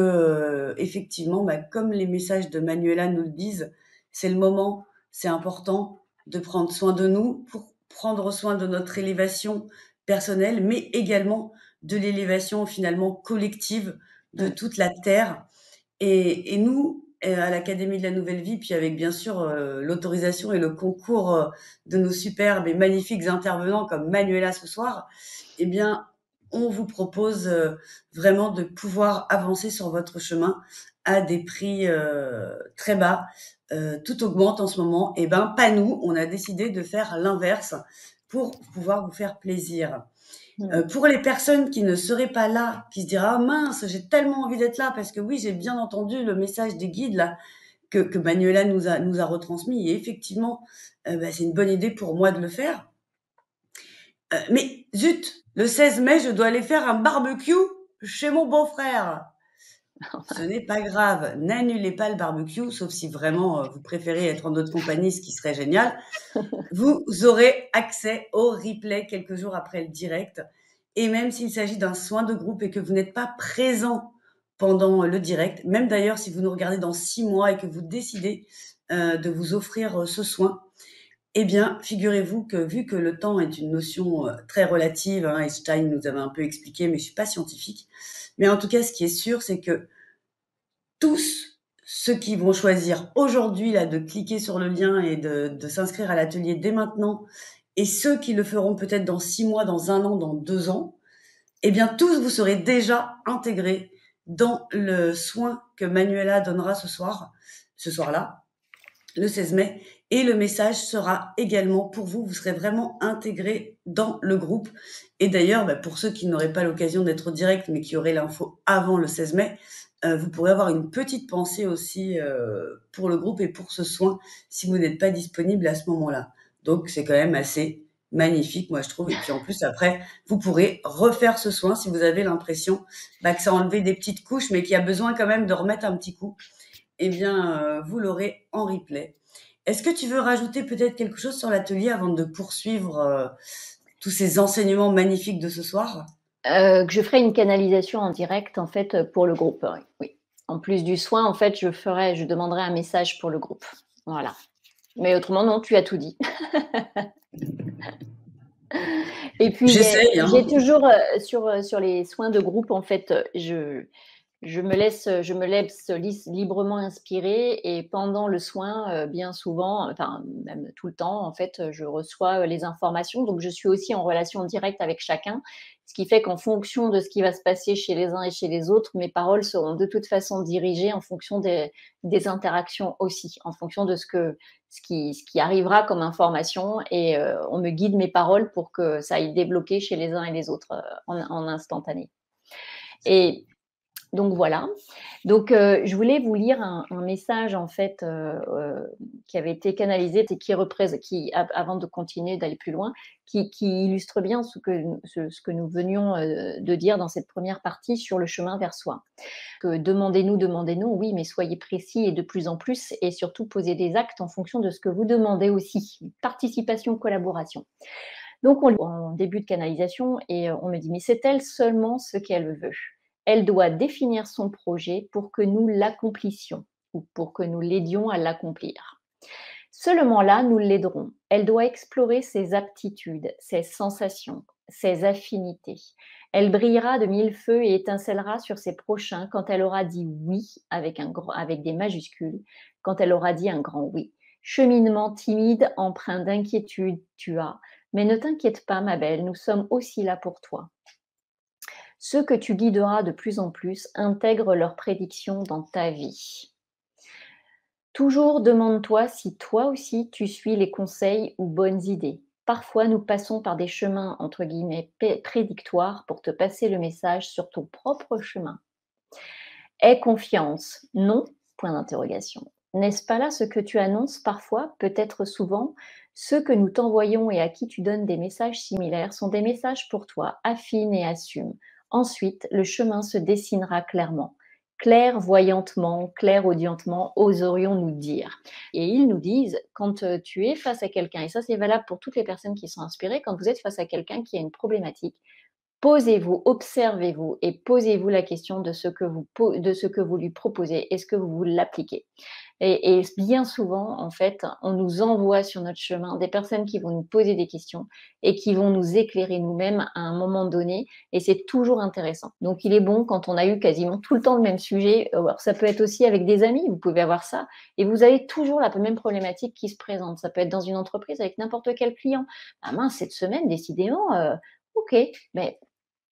effectivement, comme les messages de Manuela nous le disent, c'est le moment, c'est important de prendre soin de nous pour prendre soin de notre élévation personnelle, mais également de l'élévation finalement collective de toute la terre. Et nous, à l'Académie de la Nouvelle Vie, puis avec bien sûr l'autorisation et le concours de nos superbes et magnifiques intervenants comme Manuela ce soir, eh bien, on vous propose vraiment de pouvoir avancer sur votre chemin à des prix très bas. Tout augmente en ce moment. Eh bien, pas nous. On a décidé de faire l'inverse pour pouvoir vous faire plaisir. Pour les personnes qui ne seraient pas là, qui se diraient ah mince, j'ai tellement envie d'être là parce que oui, j'ai bien entendu le message des guides là que Manuela nous a retransmis et effectivement, c'est une bonne idée pour moi de le faire. Mais zut, le 16 mai, je dois aller faire un barbecue chez mon beau-frère. Ce n'est pas grave, n'annulez pas le barbecue, sauf si vraiment vous préférez être en notre compagnie, ce qui serait génial. Vous aurez accès au replay quelques jours après le direct. Et même s'il s'agit d'un soin de groupe et que vous n'êtes pas présent pendant le direct, même d'ailleurs si vous nous regardez dans 6 mois et que vous décidez de vous offrir ce soin, eh bien, figurez-vous que vu que le temps est une notion très relative, Einstein nous avait un peu expliqué, mais je ne suis pas scientifique, mais en tout cas, ce qui est sûr, c'est que tous ceux qui vont choisir aujourd'hui là de cliquer sur le lien et de s'inscrire à l'atelier dès maintenant, et ceux qui le feront peut-être dans 6 mois, dans 1 an, dans 2 ans, eh bien tous vous serez déjà intégrés dans le soin que Manuela donnera ce soir-là, le 16 mai, et le message sera également pour vous, vous serez vraiment intégrés dans le groupe. Et d'ailleurs, pour ceux qui n'auraient pas l'occasion d'être au direct, mais qui auraient l'info avant le 16 mai, vous pourrez avoir une petite pensée aussi pour le groupe et pour ce soin si vous n'êtes pas disponible à ce moment-là. Donc c'est quand même assez magnifique, moi je trouve. Et puis en plus après, vous pourrez refaire ce soin si vous avez l'impression que ça a enlevé des petites couches, mais qu'il y a besoin quand même de remettre un petit coup. Eh bien, vous l'aurez en replay. Est-ce que tu veux rajouter peut-être quelque chose sur l'atelier avant de poursuivre tous ces enseignements magnifiques de ce soir ? Que je ferai une canalisation en direct en fait pour le groupe, oui. En plus du soin, en fait, je demanderai un message pour le groupe. Voilà. Mais autrement, non, tu as tout dit. Et puis, J'essaye, hein. j'ai toujours sur les soins de groupe, en fait, je me laisse librement inspirer et pendant le soin, bien souvent, enfin même tout le temps, en fait, je reçois les informations. Donc je suis aussi en relation directe avec chacun, ce qui fait qu'en fonction de ce qui va se passer chez les uns et chez les autres, mes paroles seront de toute façon dirigées en fonction des interactions aussi, en fonction de ce qui arrivera comme information et on me guide mes paroles pour que ça aille débloquer chez les uns et les autres en instantané. Et donc voilà. Donc je voulais vous lire un message en fait, qui avait été canalisé et avant de continuer, d'aller plus loin, qui illustre bien ce que nous venions, de dire dans cette première partie sur le chemin vers soi. Que demandez-nous, oui, mais soyez précis et de plus en plus et surtout posez des actes en fonction de ce que vous demandez aussi. Participation, collaboration. Donc en début de canalisation et on me dit: «Mais c'est elle seulement ce qu'elle veut. Elle doit définir son projet pour que nous l'accomplissions ou pour que nous l'aidions à l'accomplir. Seulement là, nous l'aiderons. Elle doit explorer ses aptitudes, ses sensations, ses affinités. Elle brillera de mille feux et étincellera sur ses prochains quand elle aura dit oui avec des majuscules, quand elle aura dit un grand oui. Cheminement timide, empreint d'inquiétude, tu as. Mais ne t'inquiète pas, ma belle, nous sommes aussi là pour toi. Ceux que tu guideras de plus en plus intègrent leurs prédictions dans ta vie. Toujours demande-toi si toi aussi tu suis les conseils ou bonnes idées. Parfois, nous passons par des chemins entre guillemets prédictoires pour te passer le message sur ton propre chemin. Aie confiance. Non ? Point d'interrogation. N'est-ce pas là ce que tu annonces parfois, peut-être souvent, Ceux que nous t'envoyons et à qui tu donnes des messages similaires sont des messages pour toi. Affine et assume. Ensuite, le chemin se dessinera clairement. Clairvoyantement, clairaudientement, oserions-nous dire. Et ils nous disent, quand tu es face à quelqu'un, et ça c'est valable pour toutes les personnes qui sont inspirées, quand vous êtes face à quelqu'un qui a une problématique, posez-vous, observez-vous et posez-vous la question de ce que vous lui proposez. Est-ce que vous l'appliquez? Et bien souvent, en fait, on nous envoie sur notre chemin des personnes qui vont nous poser des questions et qui vont nous éclairer nous-mêmes à un moment donné, et c'est toujours intéressant. Donc il est bon quand on a eu quasiment tout le temps le même sujet, alors ça peut être aussi avec des amis, vous pouvez avoir ça, et vous avez toujours la même problématique qui se présente. Ça peut être dans une entreprise avec n'importe quel client. «Ah mince, cette semaine décidément, OK, mais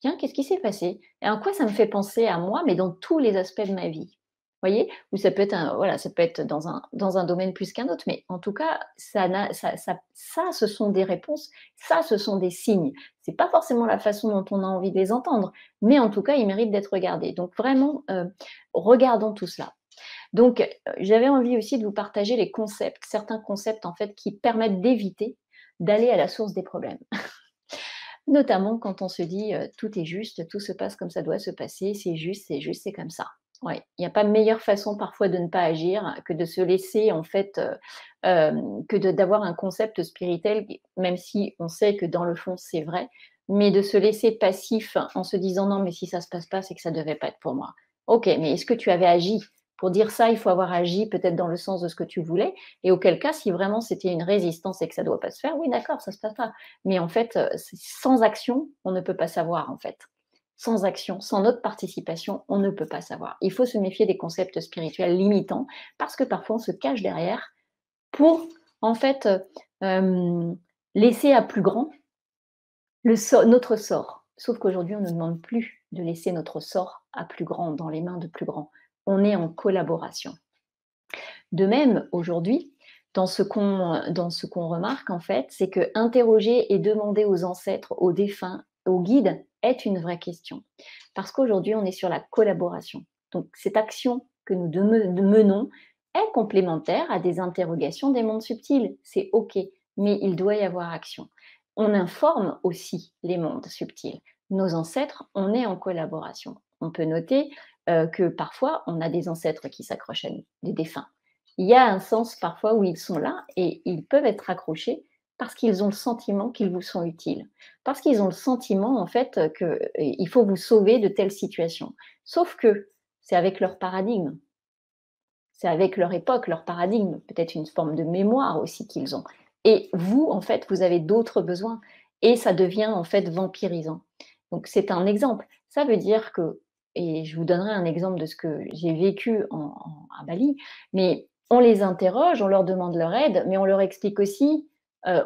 tiens, qu'est-ce qui s'est passé? Et en quoi ça me fait penser à moi, mais dans tous les aspects de ma vie?» Voyez? Ou ça peut être voilà, ça peut être dans un domaine plus qu'un autre, mais en tout cas, ça, ce sont des réponses, ça, ce sont des signes. C'est pas forcément la façon dont on a envie de les entendre, mais en tout cas, ils méritent d'être regardés. Donc vraiment, regardons tout cela. Donc, j'avais envie aussi de vous partager les concepts, certains concepts, en fait, qui permettent d'éviter d'aller à la source des problèmes. Notamment quand on se dit, «Tout est juste, tout se passe comme ça doit se passer, c'est juste, c'est comme ça». Ouais, il n'y a pas meilleure façon parfois de ne pas agir que de se laisser en fait, que d'avoir un concept spirituel, même si on sait que dans le fond c'est vrai, mais de se laisser passif en se disant: «Non, mais si ça se passe pas, c'est que ça devait pas être pour moi». OK, mais est-ce que tu avais agi? Pour dire ça, il faut avoir agi peut-être dans le sens de ce que tu voulais, et auquel cas, si vraiment c'était une résistance et que ça doit pas se faire, oui d'accord, ça se passe pas. Mais en fait, c'est sans action, on ne peut pas savoir, en fait. Sans action, sans notre participation, on ne peut pas savoir. Il faut se méfier des concepts spirituels limitants parce que parfois on se cache derrière pour, en fait, laisser à plus grand notre sort. Sauf qu'aujourd'hui, on ne demande plus de laisser notre sort à plus grand, dans les mains de plus grand. On est en collaboration. De même, aujourd'hui, dans ce qu'on remarque en fait, c'est que interroger et demander aux ancêtres, aux défunts, aux guides est une vraie question. Parce qu'aujourd'hui, on est sur la collaboration. Donc cette action que nous menons est complémentaire à des interrogations des mondes subtils. C'est OK, mais il doit y avoir action. On informe aussi les mondes subtils. Nos ancêtres, on est en collaboration. On peut noter que parfois, on a des ancêtres qui s'accrochent à nous, des défunts. Il y a un sens parfois où ils sont là et ils peuvent être accrochés parce qu'ils ont le sentiment qu'ils vous sont utiles. Parce qu'ils ont le sentiment, en fait, qu'il faut vous sauver de telle situation. Sauf que c'est avec leur paradigme, c'est avec leur époque, leur paradigme, peut-être une forme de mémoire aussi qu'ils ont. Et vous, en fait, vous avez d'autres besoins et ça devient, en fait, vampirisant. Donc c'est un exemple. Ça veut dire que, et je vous donnerai un exemple de ce que j'ai vécu à Bali, mais on les interroge, on leur demande leur aide, mais on leur explique aussi,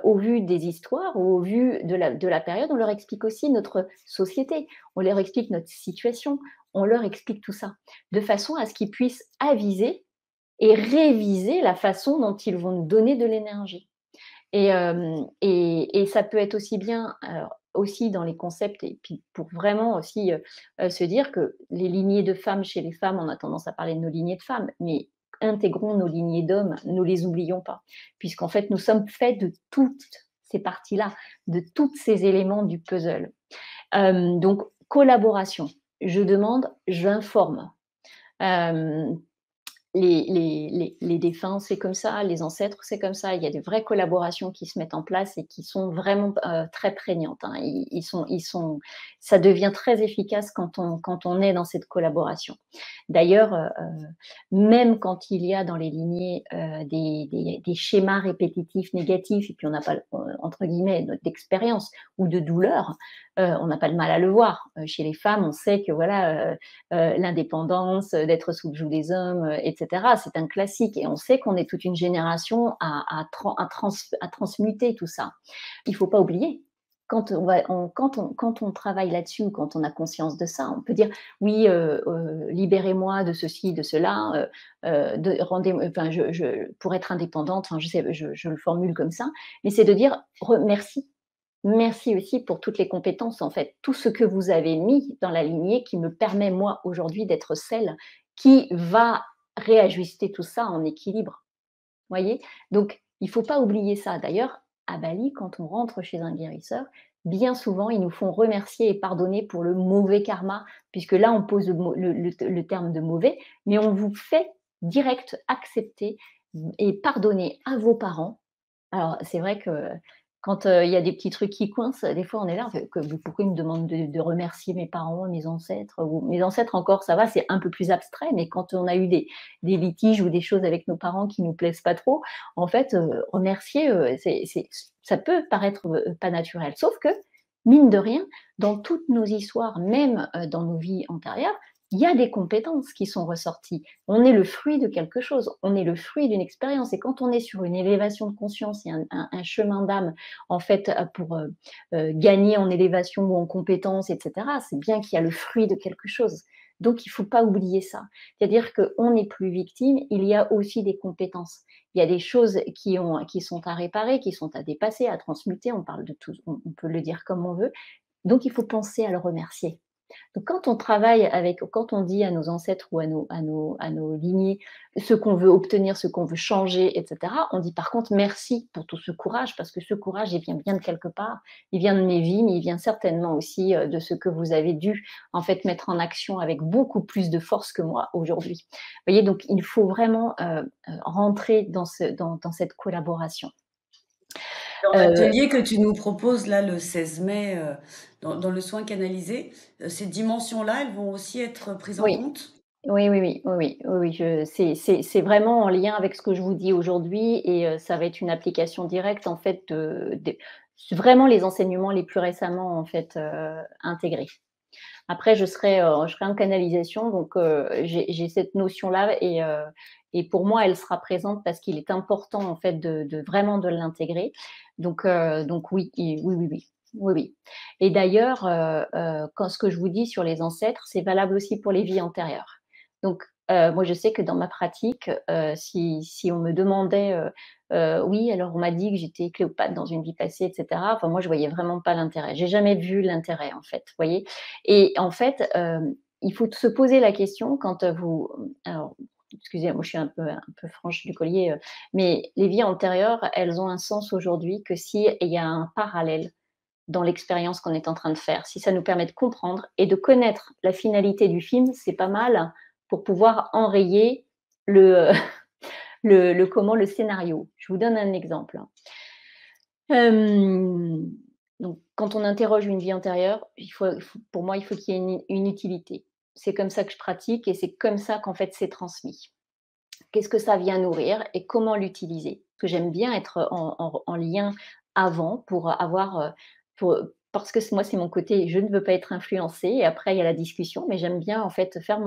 au vu des histoires ou au vu de la période, on leur explique aussi notre société, on leur explique notre situation, on leur explique tout ça, de façon à ce qu'ils puissent aviser et réviser la façon dont ils vont nous donner de l'énergie. Et ça peut être aussi bien, aussi dans les concepts, et puis pour vraiment aussi, se dire que les lignées de femmes chez les femmes, on a tendance à parler de nos lignées de femmes, mais intégrons nos lignées d'hommes, ne les oublions pas. Puisqu'en fait, nous sommes faits de toutes ces parties-là, de tous ces éléments du puzzle. Donc collaboration. Je demande, j'informe. Hem les défunts, c'est comme ça, les ancêtres, c'est comme ça. Il y a des vraies collaborations qui se mettent en place et qui sont vraiment, très prégnantes, hein. Ils sont ça devient très efficace quand on est dans cette collaboration. D'ailleurs, même quand il y a dans les lignées, des schémas répétitifs négatifs et puis on n'a pas, entre guillemets, «d'expérience» ou de douleur, on n'a pas de mal à le voir. Chez les femmes, on sait que voilà, l'indépendance, d'être sous le joug des hommes, etc. C'est un classique et on sait qu'on est toute une génération à transmuter tout ça. Il ne faut pas oublier. Quand on travaille là-dessus, ou quand on a conscience de ça, on peut dire oui, libérez-moi de ceci, de cela, enfin, pour être indépendante, enfin, je le formule comme ça, mais c'est de dire merci. Merci aussi pour toutes les compétences, en fait, tout ce que vous avez mis dans la lignée qui me permet, moi, aujourd'hui, d'être celle qui va réajuster tout ça en équilibre. Voyez? Donc, il ne faut pas oublier ça. D'ailleurs, à Bali, quand on rentre chez un guérisseur, bien souvent, ils nous font remercier et pardonner pour le mauvais karma, puisque là, on pose le terme de mauvais, mais on vous fait direct accepter et pardonner à vos parents. Alors, c'est vrai que quand, il y a des petits trucs qui coincent, des fois on est là, on fait: «Que pourquoi ils me demandent de remercier mes parents, mes ancêtres?» ou mes ancêtres encore ça va, c'est un peu plus abstrait, mais quand on a eu des litiges ou des choses avec nos parents qui nous plaisent pas trop, en fait, remercier, c'est ça peut paraître, pas naturel. Sauf que, mine de rien, dans toutes nos histoires, même, dans nos vies antérieures, il y a des compétences qui sont ressorties. On est le fruit de quelque chose, on est le fruit d'une expérience et quand on est sur une élévation de conscience et un chemin d'âme, en fait, pour, gagner en élévation ou en compétences et cetera, c'est bien qu'il y a le fruit de quelque chose. Donc il ne faut pas oublier ça. C'est-à-dire qu'on n'est plus victime, il y a aussi des compétences. Il y a des choses qui sont à réparer, qui sont à dépasser, à transmuter, on parle de tout, on peut le dire comme on veut. Donc il faut penser à le remercier. Donc quand on travaille avec quand on dit à nos ancêtres ou à nos lignées ce qu'on veut obtenir, ce qu'on veut changer et cetera, on dit par contre merci pour tout ce courage parce que ce courage, il vient bien de quelque part. Il vient de mes vies, mais il vient certainement aussi, de ce que vous avez dû, en fait, mettre en action avec beaucoup plus de force que moi aujourd'hui. Vous voyez? Donc il faut vraiment, rentrer dans cette collaboration. Dans Heu l'atelier que tu nous proposes là le 16 mai, dans le soin canalisé, ces dimensions-là, elles vont aussi être prises en oui. compte? Oui, oui, oui, oui, oui, oui, oui, c'est vraiment en lien avec ce que je vous dis aujourd'hui et ça va être une application directe en fait de c'est vraiment les enseignements les plus récemment en fait, intégrés. Après je serai en canalisation donc j'ai cette notion-là et pour moi elle sera présente parce qu'il est important en fait de vraiment de l'intégrer. Donc oui et oui, oui, oui. Oui, oui et d'ailleurs, quand ce que je vous dis sur les ancêtres, c'est valable aussi pour les vies antérieures. Donc moi je sais que dans ma pratique, si on me demandait, «Oui alors on m'a dit que j'étais Cléopâtre dans une vie passée» et cetera, enfin moi je voyais vraiment pas l'intérêt. J'ai jamais vu l'intérêt en fait, vous voyez? Et en fait, il faut se poser la question quand, vous alors excusez, moi je suis un peu franche du collier, mais les vies antérieures, elles ont un sens aujourd'hui que si il y a un parallèle dans l'expérience qu'on est en train de faire. Si ça nous permet de comprendre et de connaître la finalité du film, c'est pas mal pour pouvoir enrayer le, le scénario. Je vous donne un exemple. Hem, donc quand on interroge une vie antérieure, pour moi, il faut qu'il y ait une utilité. C'est comme ça que je pratique et c'est comme ça qu'en fait c'est transmis. Qu'est-ce que ça vient nourrir et comment l'utiliser? Parce que j'aime bien être en lien avant pour avoir, pour parce que moi, c'est mon côté, je ne veux pas être influencée et après il y a la discussion, mais j'aime bien en fait faire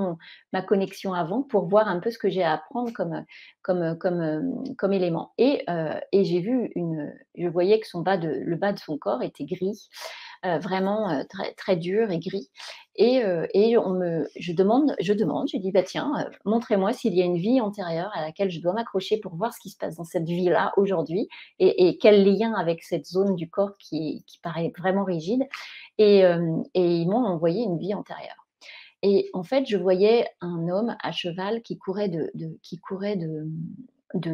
ma connexion avant pour voir un peu ce que j'ai à apprendre comme élément et je voyais que le bas de son corps était gris, vraiment, très très dur et gris et je dis: «Bah, tiens, montrez-moi s'il y a une vie antérieure à laquelle je dois m'accrocher pour voir ce qui se passe dans cette vie-là aujourd'hui et quel lien avec cette zone du corps qui paraît vraiment rigide» et ils m'ont envoyé une vie antérieure et en fait, je voyais un homme à cheval qui courait de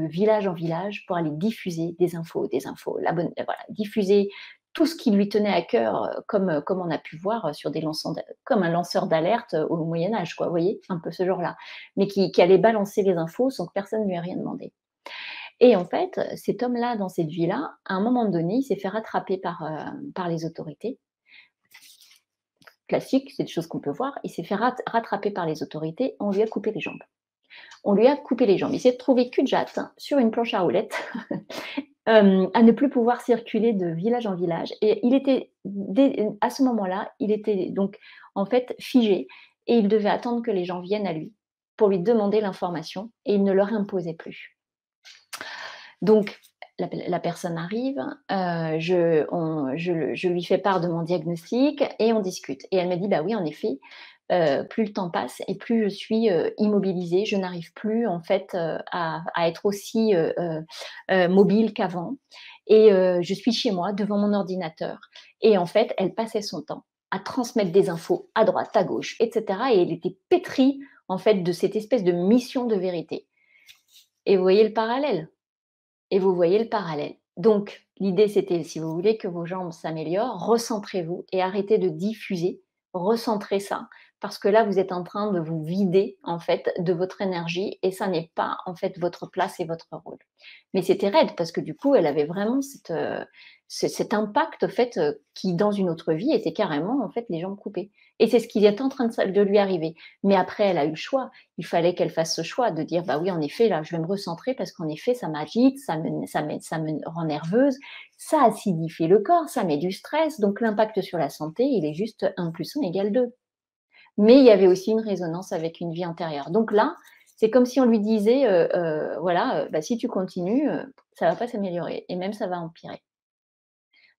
village en village pour aller diffuser des infos, la bonne voilà, diffuser tout ce qui lui tenait à cœur, comme on a pu voir sur des lanceurs comme un lanceur d'alerte au Moyen Âge quoi, vous voyez? Un peu ce genre-là. Mais qui allait balancer les infos sans que personne ne lui ait rien demandé. Et en fait, cet homme-là, dans cette vie-là, à un moment donné, il s'est fait rattraper par les autorités. Classique, c'est des choses qu'on peut voir. Il s'est fait rattraper par les autorités, on lui a coupé les jambes. On lui a coupé les jambes. Il s'est retrouvé cul-de-jatte sur une planche à roulettes, à ne plus pouvoir circuler de village en village et il était à ce moment-là, il était donc en fait figé et il devait attendre que les gens viennent à lui pour lui demander l'information et il ne leur imposait plus. Donc la personne arrive, je lui fais part de mon diagnostic et on discute et elle me dit: «Bah oui, en effet, plus le temps passe et plus je suis, immobilisée. Je n'arrive plus en fait, à être aussi, mobile qu'avant et je suis chez moi devant mon ordinateur» et en fait, elle passait son temps à transmettre des infos à droite, à gauche et cetera et elle était pétrie en fait de cette espèce de mission de vérité et vous voyez le parallèle? Et vous voyez le parallèle. Donc, l'idée, c'était, si vous voulez que vos jambes s'améliorent, recentrez-vous et arrêtez de diffuser. Recentrez ça, parce que là, vous êtes en train de vous vider, en fait, de votre énergie et ça n'est pas, en fait, votre place et votre rôle. Mais c'était raide parce que du coup, elle avait vraiment cet impact, en fait, qui, dans une autre vie, était carrément, en fait, les jambes coupées. Et c'est ce qui est en train de lui arriver. Mais après, elle a eu le choix. Il fallait qu'elle fasse ce choix de dire, bah oui, en effet, là, je vais me recentrer parce qu'en effet, ça m'agite, ça me rend nerveuse, ça acidifie le corps, ça met du stress. Donc, l'impact sur la santé, il est juste 1 plus 1 égale 2. Mais il y avait aussi une résonance avec une vie antérieure. Donc là, c'est comme si on lui disait, voilà, bah, si tu continues, ça va pas s'améliorer et même ça va empirer.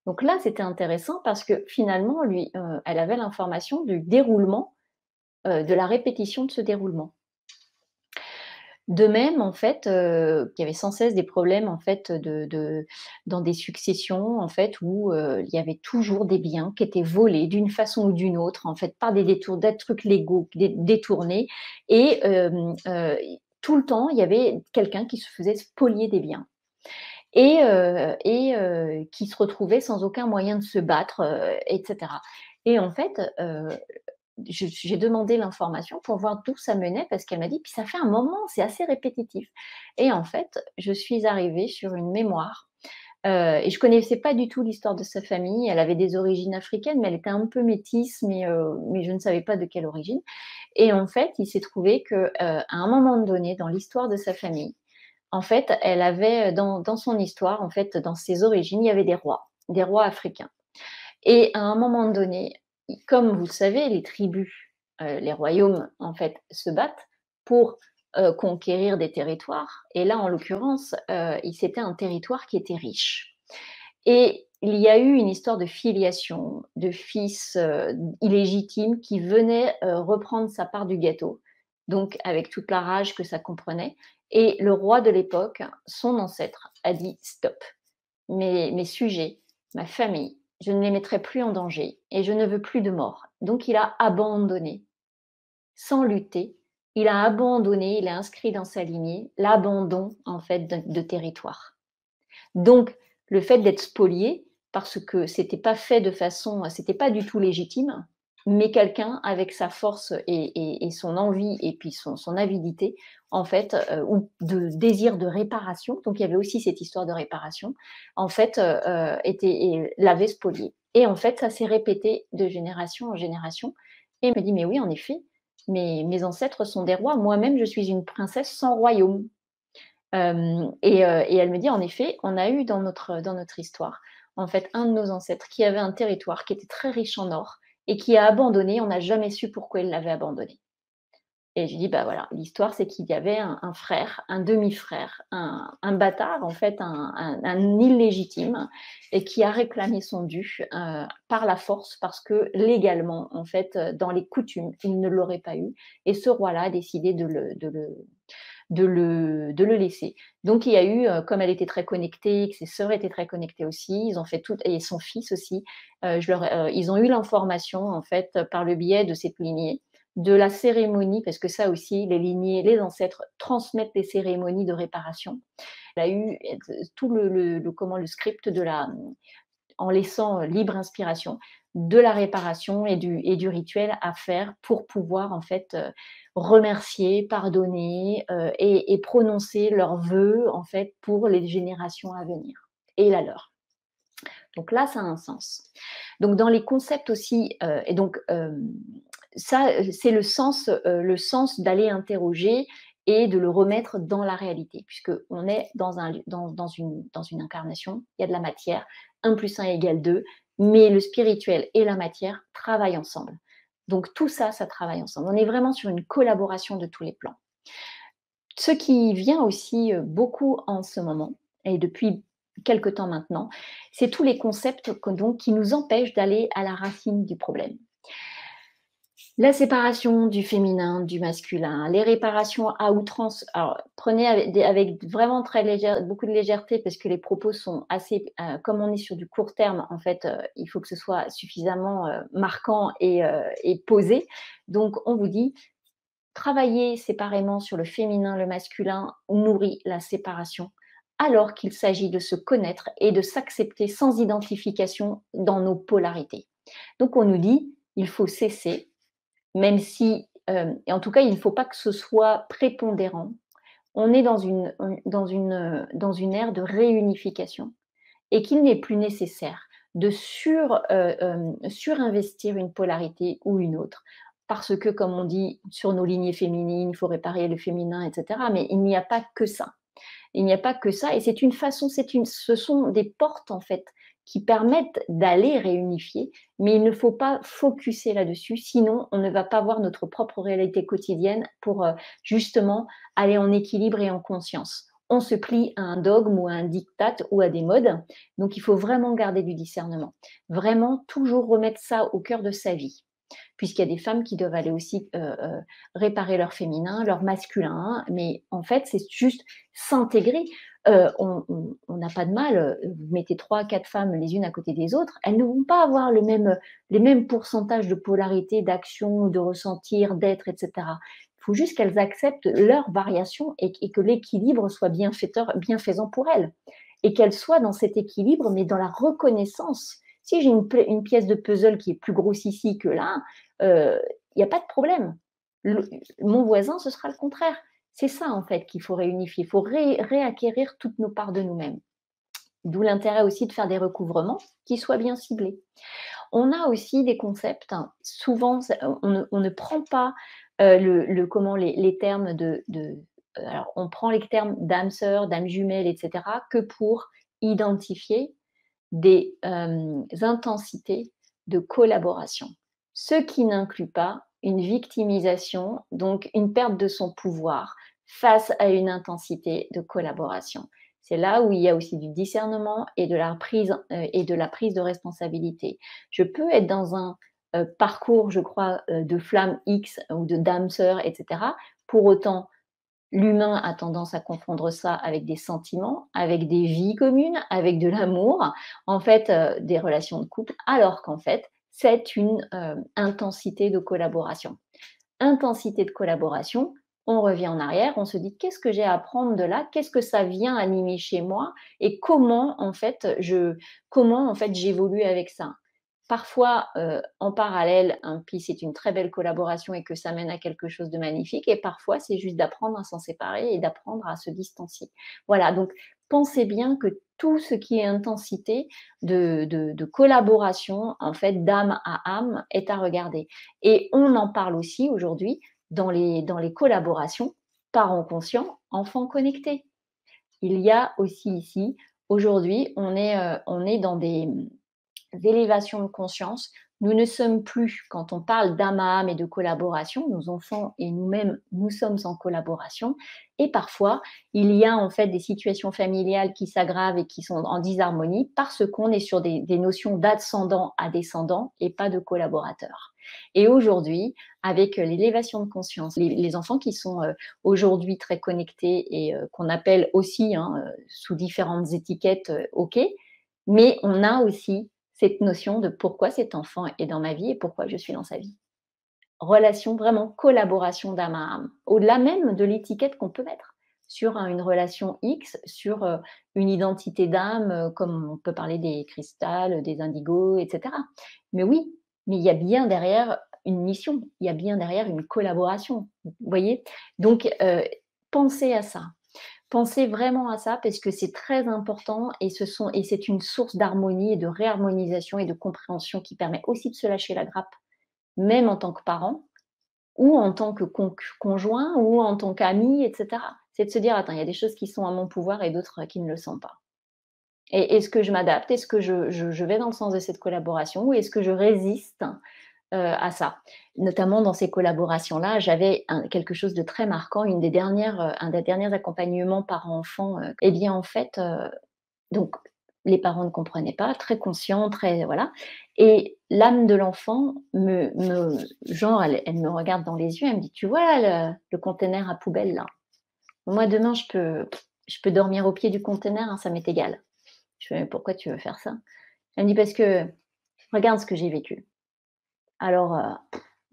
Donc là, c'était intéressant parce que finalement, lui, elle avait l'information du déroulement, de la répétition de ce déroulement. De même, en fait, qu'il y avait sans cesse des problèmes, en fait, dans des successions, en fait, où, il y avait toujours des biens qui étaient volés d'une façon ou d'une autre, en fait, par des trucs légaux détournés et tout le temps, il y avait quelqu'un qui se faisait spolier des biens et qui se retrouvait sans aucun moyen de se battre, et cetera et en fait, j'ai demandé l'information pour voir d'où ça menait parce qu'elle m'a dit: «Puis ça fait un moment, c'est assez répétitif» et en fait, je suis arrivée sur une mémoire, et je connaissais pas du tout l'histoire de sa famille. Elle avait des origines africaines, mais elle était un peu métisse, mais je ne savais pas de quelle origine et en fait, il s'est trouvé que, à un moment donné dans l'histoire de sa famille, en fait, elle avait, dans son histoire, en fait, dans ses origines, il y avait des rois africains et à un moment donné, comme vous le savez, les tribus, les royaumes, en fait, se battent pour, conquérir des territoires et là, en l'occurrence, c'était un territoire qui était riche et il y a eu une histoire de filiation, de fils, illégitimes qui venaient, reprendre sa part du gâteau, donc avec toute la rage que ça comprenait et le roi de l'époque, son ancêtre, a dit: «Stop, mes sujets, ma famille, je ne les mettrai plus en danger et je ne veux plus de mort». Donc il a abandonné, sans lutter, il a abandonné, il a inscrit dans sa lignée l'abandon, en fait, de territoire. Donc le fait d'être spolié, parce que c'était pas du tout légitime, mais quelqu'un avec sa force et son envie et puis son avidité, en fait, ou de désir de réparation, donc il y avait aussi cette histoire de réparation, en fait, l'avait spolié et en fait, ça s'est répété de génération en génération et il me dit: «Mais oui, en effet, mes ancêtres sont des rois, moi-même je suis une princesse sans royaume». Et elle me dit: «En effet, on a eu dans notre histoire, en fait, un de nos ancêtres qui avait un territoire qui était très riche en or et qui a abandonné, on n'a jamais su pourquoi il l'avait abandonné». Et je lui dis: «Bah, voilà, l'histoire, c'est qu'il y avait un frère, un demi-frère, un bâtard, en fait, un illégitime et qui a réclamé son dû, par la force parce que légalement, en fait, dans les coutumes, il ne l'aurait pas eu et ce roi-là a décidé de le laisser. Donc il y a eu, comme elle était très connectée, que ses sœurs étaient très connectées aussi, ils ont fait tout et son fils aussi, ils ont eu l'information en fait, par le biais de cette lignée, de la cérémonie parce que ça aussi, les lignées, les ancêtres transmettent les cérémonies de réparation. Elle a eu tout le script en laissant, libre inspiration, de la réparation et du rituel à faire pour pouvoir en fait, remercier, pardonner, et prononcer leurs vœux en fait pour les générations à venir et la leur. Donc là, ça a un sens. Donc dans les concepts aussi, et donc, ça, c'est le sens d'aller interroger et de le remettre dans la réalité, puisqu'on est dans une incarnation, il y a de la matière, 1 plus 1 égale 2, mais le spirituel et la matière travaillent ensemble. Donc tout ça, ça travaille ensemble. On est vraiment sur une collaboration de tous les plans. Ce qui vient aussi, beaucoup en ce moment et depuis quelque temps maintenant, c'est tous les concepts qui nous empêchent d'aller à la racine du problème. La séparation du féminin, du masculin, les réparations à outrance. Alors, prenez avec vraiment beaucoup de légèreté parce que les propos sont assez, comme on est sur du court terme, en fait, il faut que ce soit suffisamment, marquant et posé. Donc on vous dit: «Travailler séparément sur le féminin, le masculin nourrit la séparation. alors qu'il s'agit de se connaître et de s'accepter sans identification dans nos polarités. Donc on nous dit, il faut cesser, même si, et en tout cas, il ne faut pas que ce soit prépondérant. On est dans une ère de réunification et qu'il n'est plus nécessaire de surinvestir une polarité ou une autre. Parce que, comme on dit, sur nos lignées féminines, il faut réparer le féminin, etc. Mais il n'y a pas que ça. Il n'y a pas que ça, et c'est une façon, ce sont des portes en fait qui permettent d'aller réunifier, mais il ne faut pas focuser là-dessus, sinon on ne va pas voir notre propre réalité quotidienne pour justement aller en équilibre et en conscience. On se plie à un dogme ou à un diktat ou à des modes, donc il faut vraiment garder du discernement, vraiment toujours remettre ça au cœur de sa vie, puisqu'il y a des femmes qui doivent aller aussi réparer leur féminin, leur masculin, mais en fait, c'est juste s'intégrer. On n'a pas de mal, vous mettez 3, 4 femmes les unes à côté des autres, elles ne vont pas avoir les mêmes pourcentages de polarité, d'action, de ressentir, d'être, etc. Il faut juste qu'elles acceptent leur variation et que l'équilibre soit bienfaisant pour elles. Et qu'elles soient dans cet équilibre, mais dans la reconnaissance. Si j'ai une pièce de puzzle qui est plus grosse ici que là, il n'y a pas de problème. Mon voisin, ce sera le contraire. C'est ça, en fait, qu'il faut réunifier. Il faut réacquérir toutes nos parts de nous-mêmes. D'où l'intérêt aussi de faire des recouvrements qui soient bien ciblés. On a aussi des concepts, hein, souvent, on ne prend pas les termes alors, on prend les termes d'âme sœur, d'âme jumelle, etc., que pour identifier des intensités de collaboration. Ce qui n'inclut pas une victimisation, donc une perte de son pouvoir face à une intensité de collaboration. C'est là où il y a aussi du discernement et de la prise de responsabilité. Je peux être dans un parcours, je crois, de flamme X ou de d'âme sœur, etc. Pour autant, l'humain a tendance à confondre ça avec des sentiments, avec des vies communes, avec de l'amour, en fait, des relations de couple, alors qu'en fait, c'est une intensité de collaboration. Intensité de collaboration, on revient en arrière, on se dit qu'est-ce que j'ai à apprendre de là, qu'est-ce que ça vient animer chez moi et comment en fait j'évolue avec ça. Parfois, en parallèle, puis c'est une très belle collaboration et que ça mène à quelque chose de magnifique, et parfois c'est juste d'apprendre à s'en séparer et d'apprendre à se distancier. Voilà, donc pensez bien que tout ce qui est intensité de collaboration, en fait, d'âme à âme, est à regarder. Et on en parle aussi aujourd'hui dans les collaborations parents conscients, enfants connectés. Il y a aussi ici, aujourd'hui, on est dans des d'élévation de conscience. Nous ne sommes plus, quand on parle d'âme à âme et de collaboration, nos enfants et nous-mêmes, nous sommes en collaboration. Et parfois, il y a en fait des situations familiales qui s'aggravent et qui sont en disharmonie parce qu'on est sur des notions d'ascendant à descendant et pas de collaborateur. Et aujourd'hui, avec l'élévation de conscience, les enfants qui sont aujourd'hui très connectés et qu'on appelle aussi sous différentes étiquettes, OK, mais on a aussi cette notion de pourquoi cet enfant est dans ma vie et pourquoi je suis dans sa vie. Relation, vraiment collaboration d'âme à âme, au-delà même de l'étiquette qu'on peut mettre sur une relation X, sur une identité d'âme, comme on peut parler des cristals, des indigos, etc. Mais oui, mais il y a bien derrière une mission, il y a bien derrière une collaboration, vous voyez. Donc, pensez à ça. Pensez vraiment à ça parce que c'est très important et c'est une source d'harmonie et de réharmonisation et de compréhension qui permet aussi de se lâcher la grappe, même en tant que parent ou en tant que conjoint ou en tant qu'ami, etc. C'est de se dire: «Attends, il y a des choses qui sont à mon pouvoir et d'autres qui ne le sont pas. Et est-ce que je m'adapte? Est-ce que je vais dans le sens de cette collaboration ou est-ce que je résiste à ça?» Notamment dans ces collaborations-là, j'avais quelque chose de très marquant, un des derniers accompagnements parents-enfants, et bien, en fait, donc les parents ne comprenaient pas, très conscients, très voilà, et l'âme de l'enfant genre, elle me regarde dans les yeux, elle me dit: «Tu vois là, le container à poubelle là? Moi demain je peux dormir au pied du container, hein, ça m'est égal». Je fais: «Mais pourquoi tu veux faire ça?» Elle me dit: «Parce que regarde ce que j'ai vécu». Alors,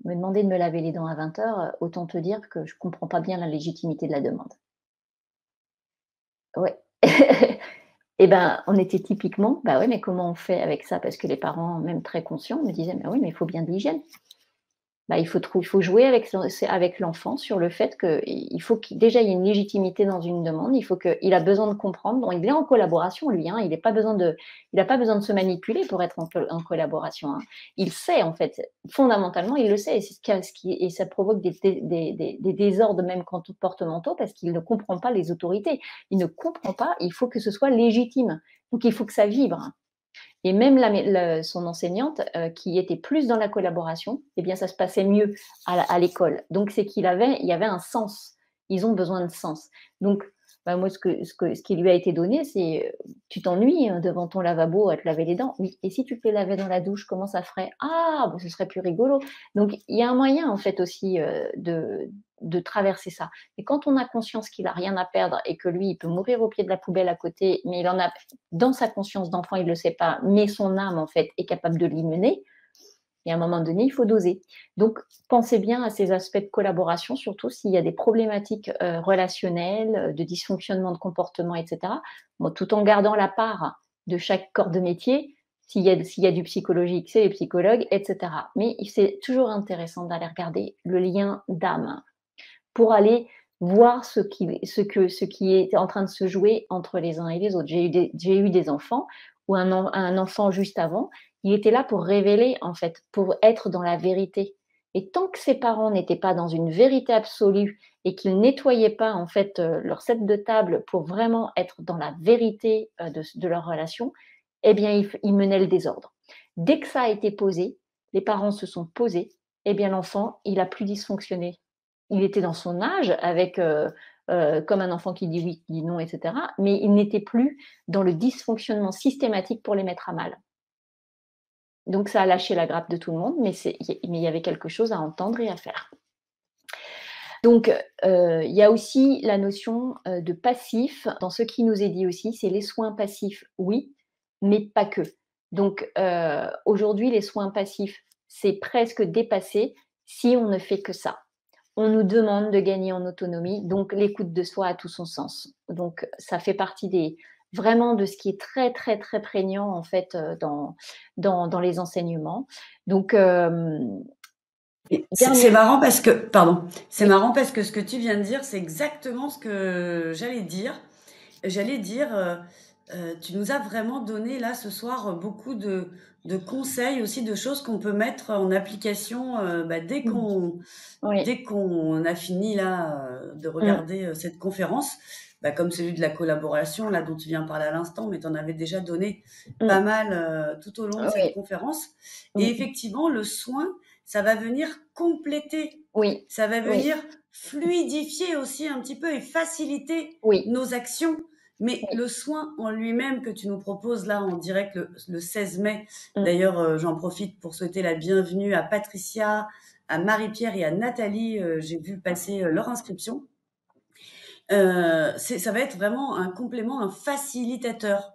me demander de me laver les dents à 20h, autant te dire que je comprends pas bien la légitimité de la demande. Ouais, Et ben, on était typiquement: «Bah ouais, mais comment on fait avec ça?» Parce que les parents, même très conscients, me disaient: «Mais oui, mais il faut bien de l'hygiène». Bah, il faut jouer avec l'enfant sur le fait qu'il faut qu'il déjà, il y ait une légitimité dans une demande, il faut qu'il a besoin de comprendre. Bon, il est en collaboration lui, hein, il a pas besoin de se manipuler pour être en collaboration, hein. Il sait en fait, fondamentalement, il le sait et c'est et ça provoque des désordres même comportementaux parce qu'il ne comprend pas les autorités. Il ne comprend pas, il faut que ce soit légitime. Donc il faut que ça vibre. Et même son enseignante, qui était plus dans la collaboration, eh bien, ça se passait mieux à l'école. Donc, c'est il y avait un sens. Ils ont besoin de sens. Donc, bah, moi, ce qui lui a été donné, c'est tu t'ennuies devant ton lavabo à te laver les dents. Oui. Et si tu te les lavais dans la douche, comment ça ferait? Ah, bon, ce serait plus rigolo. Donc, il y a un moyen, en fait, aussi de traverser ça. Et quand on a conscience qu'il n'a rien à perdre et que lui, il peut mourir au pied de la poubelle à côté, mais il en a dans sa conscience d'enfant, il ne le sait pas, mais son âme, en fait, est capable de l'y mener. Et à un moment donné, il faut doser. Donc, pensez bien à ces aspects de collaboration, surtout s'il y a des problématiques relationnelles, de dysfonctionnement de comportement, etc. Bon, tout en gardant la part de chaque corps de métier. S'il y a du psychologique, c'est les psychologues, etc. Mais c'est toujours intéressant d'aller regarder le lien d'âme pour aller voir ce qui est en train de se jouer entre les uns et les autres. J'ai eu des enfants ou un enfant juste avant, il était là pour révéler, en fait, pour être dans la vérité. Et tant que ses parents n'étaient pas dans une vérité absolue et qu'ils nettoyaient pas, en fait, leur set de table pour vraiment être dans la vérité de leur relation, eh bien, ils menaient le désordre. Dès que ça a été posé, les parents se sont posés, eh bien, l'enfant, il a plus dysfonctionné. Il était dans son âge avec, comme un enfant qui dit oui, qui dit non, et cetera, mais il n'était plus dans le dysfonctionnement systématique pour les mettre à mal. Donc ça a lâché la grappe de tout le monde, mais il y avait quelque chose à entendre et à faire. Donc, il y a aussi la notion, de passif dans ce qui nous est dit aussi, c'est les soins passifs, oui, mais pas que. Donc, aujourd'hui, les soins passifs, c'est presque dépassé si on ne fait que ça. On nous demande de gagner en autonomie, donc l'écoute de soi a tout son sens. Donc ça fait partie vraiment de ce qui est très, très, très prégnant en fait, dans les enseignements. Donc, Et c'est dernier marrant parce que, pardon, c'est oui, marrant parce que ce que tu viens de dire, c'est exactement ce que j'allais dire. J'allais dire, tu nous as vraiment donné là ce soir beaucoup de conseils aussi, de choses qu'on peut mettre en application bah, mmh, oui, dès qu'on a fini là de mmh, regarder cette conférence, bah, comme celui de la collaboration là dont tu viens de parler à l'instant, mais tu en avais déjà donné pas mmh, mal tout au long de cette oui, conférence. Et mmh, effectivement, le soin, ça va venir compléter, oui, ça va oui, venir fluidifier aussi un petit peu et faciliter oui, nos actions. Mais oui, le soin en lui-même que tu nous proposes là en direct le 16 mai, mmh, d'ailleurs, j'en profite pour souhaiter la bienvenue à Patricia, à Marie-Pierre et à Nathalie. J'ai vu passer leur inscription. Ça va être vraiment un complément, un facilitateur.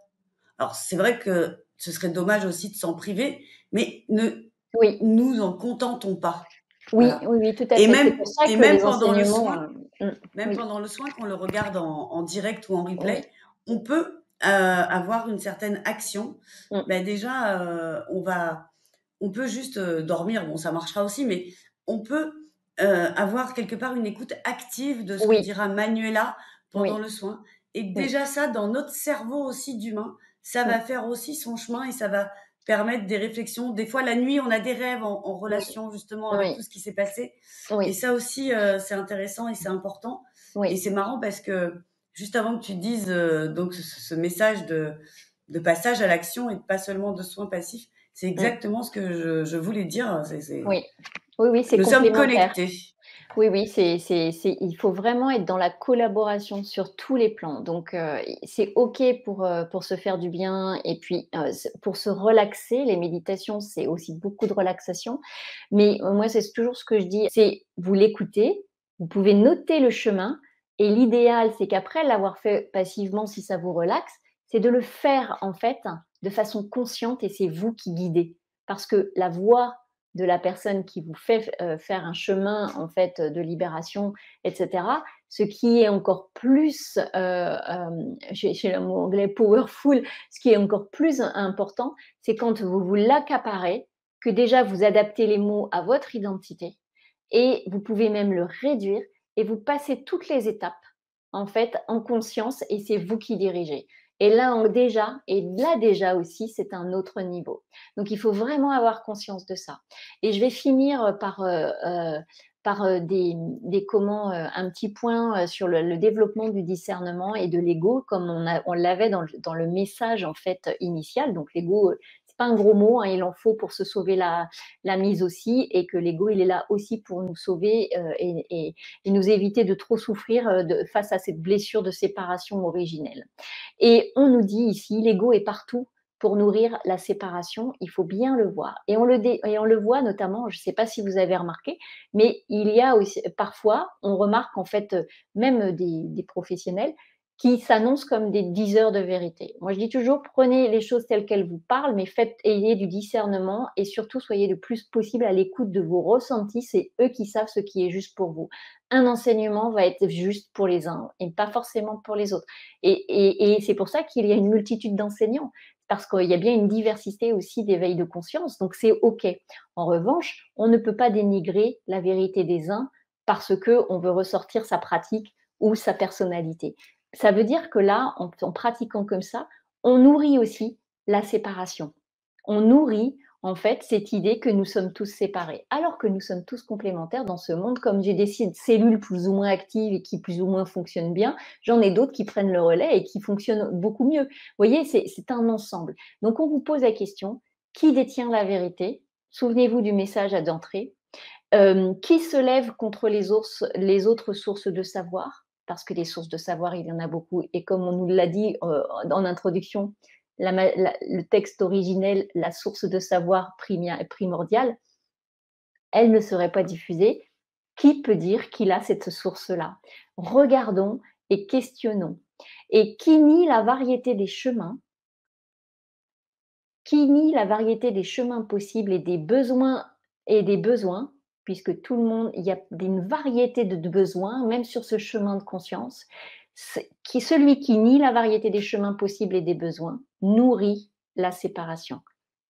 Alors, c'est vrai que ce serait dommage aussi de s'en priver, mais ne oui, nous en contentons pas. oui, Voilà. oui, oui, tout à fait. C'est pour ça Et que même les pendant le enseignements, soin, même oui, pendant le soin, qu'on le regarde en direct ou en oui, replay, on peut avoir une certaine action. mmh, Ben déjà, on peut juste dormir, bon, ça marchera aussi, mais on peut avoir quelque part une écoute active de ce que oui, dira Manuela pendant oui, le soin. Et oui, déjà ça, dans notre cerveau aussi d'humain, ça mmh, va faire aussi son chemin et ça va permettre des réflexions. Des fois, la nuit, on a des rêves en oui, relation justement avec oui, tout ce qui s'est passé. Et oui, ça aussi, c'est intéressant et c'est important. Et oui, c'est marrant parce que juste avant que tu dises donc ce message de passage à l'action et pas seulement de soins passifs, c'est mmh, exactement ce que je voulais dire. oui. Oui, oui, c'est Nous sommes complémentaire. connectés. Oui, oui, il faut vraiment être dans la collaboration sur tous les plans. Donc, c'est OK pour se faire du bien et puis, pour se relaxer. Les méditations, c'est aussi beaucoup de relaxation. Mais, moi, c'est toujours ce que je dis, c'est vous l'écoutez, vous pouvez noter le chemin et l'idéal, c'est qu'après l'avoir fait passivement, si ça vous relaxe, c'est de le faire, en fait, de façon consciente et c'est vous qui guidez. Parce que la voix de la personne qui vous fait faire un chemin en fait de libération, etc. ce qui est encore plus, j'ai le mot anglais powerful, ce qui est encore plus important, c'est quand vous vous l'accaparez, que déjà vous adaptez les mots à votre identité et vous pouvez même le réduire et vous passez toutes les étapes, en fait, en conscience et c'est vous qui dirigez. Et là, déjà aussi, c'est un autre niveau. Donc, il faut vraiment avoir conscience de ça. Et je vais finir par un petit point sur le développement du discernement et de l'ego, comme on l'avait dans le message en fait initial. Donc, l'ego, c'est pas un gros mot, hein, il en faut pour se sauver la mise aussi, et que l'ego, il est là aussi pour nous sauver et nous éviter de trop souffrir face à cette blessure de séparation originelle. Et on nous dit ici, l'ego est partout pour nourrir la séparation, il faut bien le voir. Et on le voit notamment, je ne sais pas si vous avez remarqué, mais il y a aussi, parfois, on remarque en fait, même des professionnels qui s'annoncent comme des diseurs de vérité. Moi, je dis toujours, prenez les choses telles qu'elles vous parlent, mais ayez du discernement et surtout soyez le plus possible à l'écoute de vos ressentis. C'est eux qui savent ce qui est juste pour vous. Un enseignement va être juste pour les uns et pas forcément pour les autres. Et c'est pour ça qu'il y a une multitude d'enseignants, parce qu'il y a bien une diversité aussi d'éveil de conscience, donc c'est OK. En revanche, on ne peut pas dénigrer la vérité des uns parce qu'on veut ressortir sa pratique ou sa personnalité. Ça veut dire que là, en pratiquant comme ça, on nourrit aussi la séparation. On nourrit en fait cette idée que nous sommes tous séparés, alors que nous sommes tous complémentaires dans ce monde. Comme j'ai des cellules plus ou moins actives et qui plus ou moins fonctionnent bien, j'en ai d'autres qui prennent le relais et qui fonctionnent beaucoup mieux. Vous voyez, c'est un ensemble. Donc on vous pose la question, qui détient la vérité? Souvenez-vous du message à d'entrée. Qui se lève contre les autres sources de savoir? Parce que des sources de savoir, il y en a beaucoup. Et comme on nous l'a dit en introduction, le texte originel, la source de savoir primordiale, elle ne serait pas diffusée. Qui peut dire qu'il a cette source-là? Regardons et questionnons. Et qui nie la variété des chemins, possibles et des besoins, puisque tout le monde, il y a une variété de besoins, même sur ce chemin de conscience, celui qui nie la variété des chemins possibles et des besoins nourrit la séparation.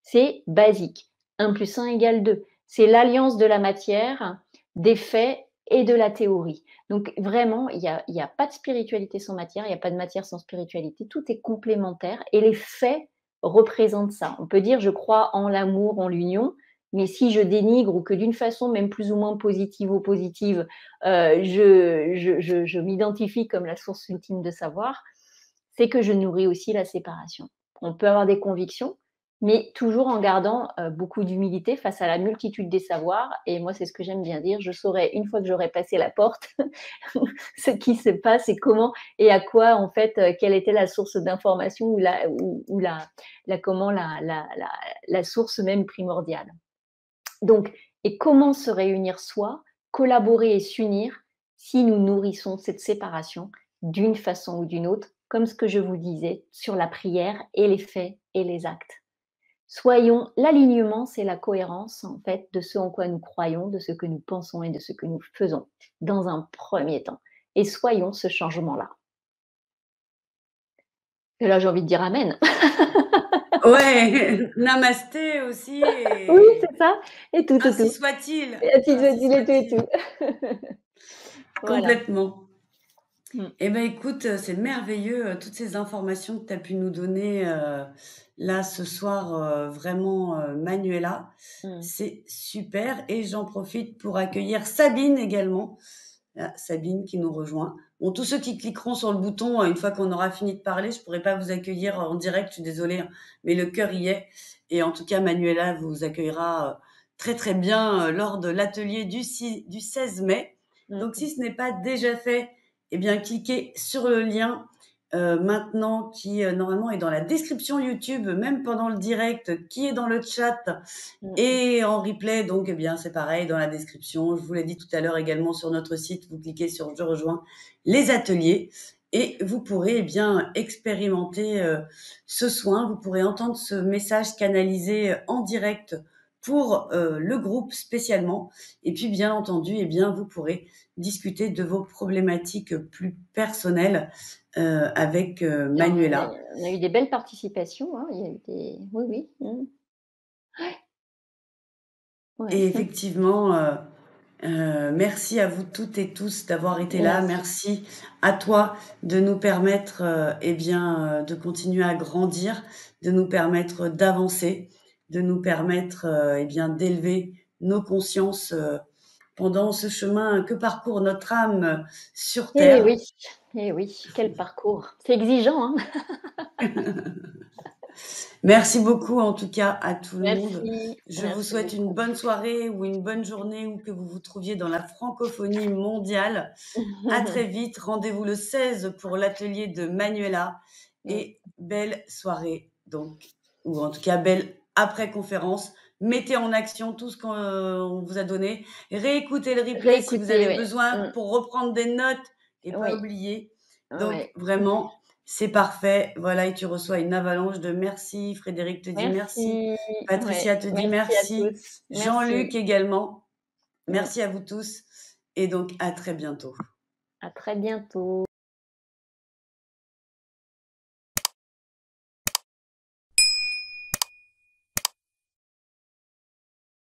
C'est basique. 1 plus 1 égale 2. C'est l'alliance de la matière, des faits et de la théorie. Donc vraiment, il n'y a pas de spiritualité sans matière, il n'y a pas de matière sans spiritualité. Tout est complémentaire et les faits représentent ça. On peut dire je crois en l'amour, en l'union, mais si je dénigre ou que d'une façon même plus ou moins positive ou positive, je m'identifie comme la source ultime de savoir, c'est que je nourris aussi la séparation. On peut avoir des convictions, mais toujours en gardant beaucoup d'humilité face à la multitude des savoirs. Et moi, c'est ce que j'aime bien dire. Je saurai, une fois que j'aurai passé la porte, ce qui se passe et comment et à quoi, en fait, quelle était la source d'information ou la source même primordiale. Donc, et comment se réunir soi, collaborer et s'unir si nous nourrissons cette séparation d'une façon ou d'une autre, comme ce que je vous disais sur la prière et les faits et les actes. L'alignement, c'est la cohérence en fait de ce en quoi nous croyons, de ce que nous pensons et de ce que nous faisons dans un premier temps. Et soyons ce changement-là. Et là, j'ai envie de dire amen. Ouais, namasté aussi. Oui, c'est ça. Et tout. Ainsi soit-il. Et ainsi soit-il et tout. Voilà. Complètement. Eh ben écoute, c'est merveilleux, toutes ces informations que tu as pu nous donner là ce soir, vraiment, Manuela. C'est super et j'en profite pour accueillir Sabine également. Ah, Sabine qui nous rejoint. Bon, tous ceux qui cliqueront sur le bouton, une fois qu'on aura fini de parler, je pourrais pas vous accueillir en direct, je suis désolée, hein, mais le cœur y est. Et en tout cas, Manuela vous accueillera très très bien lors de l'atelier du 16 mai. Donc, si ce n'est pas déjà fait, eh bien, cliquez sur le lien maintenant qui normalement est dans la description YouTube, même pendant le direct, qui est dans le chat et en replay. Donc, eh bien, c'est pareil dans la description. Je vous l'ai dit tout à l'heure également sur notre site. Vous cliquez sur « Je rejoins les ateliers » et vous pourrez eh bien expérimenter ce soin. Vous pourrez entendre ce message canalisé en direct pour le groupe spécialement. Et puis, bien entendu, eh bien, vous pourrez discuter de vos problématiques plus personnelles avec Alors, Manuela. on a eu des belles participations, hein, il y a eu des oui, oui. Mmh. Ouais. Et effectivement, merci à vous toutes et tous d'avoir été là. Merci. Merci à toi de nous permettre, eh bien, de continuer à grandir, de nous permettre d'avancer, de nous permettre, eh bien, d'élever nos consciences, pendant ce chemin que parcourt notre âme sur Eh terre. oui, eh oui, quel parcours. C'est exigeant, hein? Merci beaucoup en tout cas à tout le monde. Merci, Je vous merci souhaite une beaucoup. bonne soirée ou une bonne journée où que vous vous trouviez dans la francophonie mondiale. À très vite. Rendez-vous le 16 pour l'atelier de Manuela Mmh. et belle soirée donc, ou en tout cas belle après-conférence. Mettez en action tout ce qu'on vous a donné. Réécoutez le replay si vous Réécouter, avez oui. besoin Mmh. pour reprendre des notes et pas Oui, oublier. Donc ouais. vraiment, c'est parfait. Voilà, et tu reçois une avalanche de merci. Frédéric te dit merci. Merci, ouais, Patricia te dit merci à merci. tous. Jean-Luc Merci. également. Mmh. Merci à vous tous et donc à très bientôt. À très bientôt.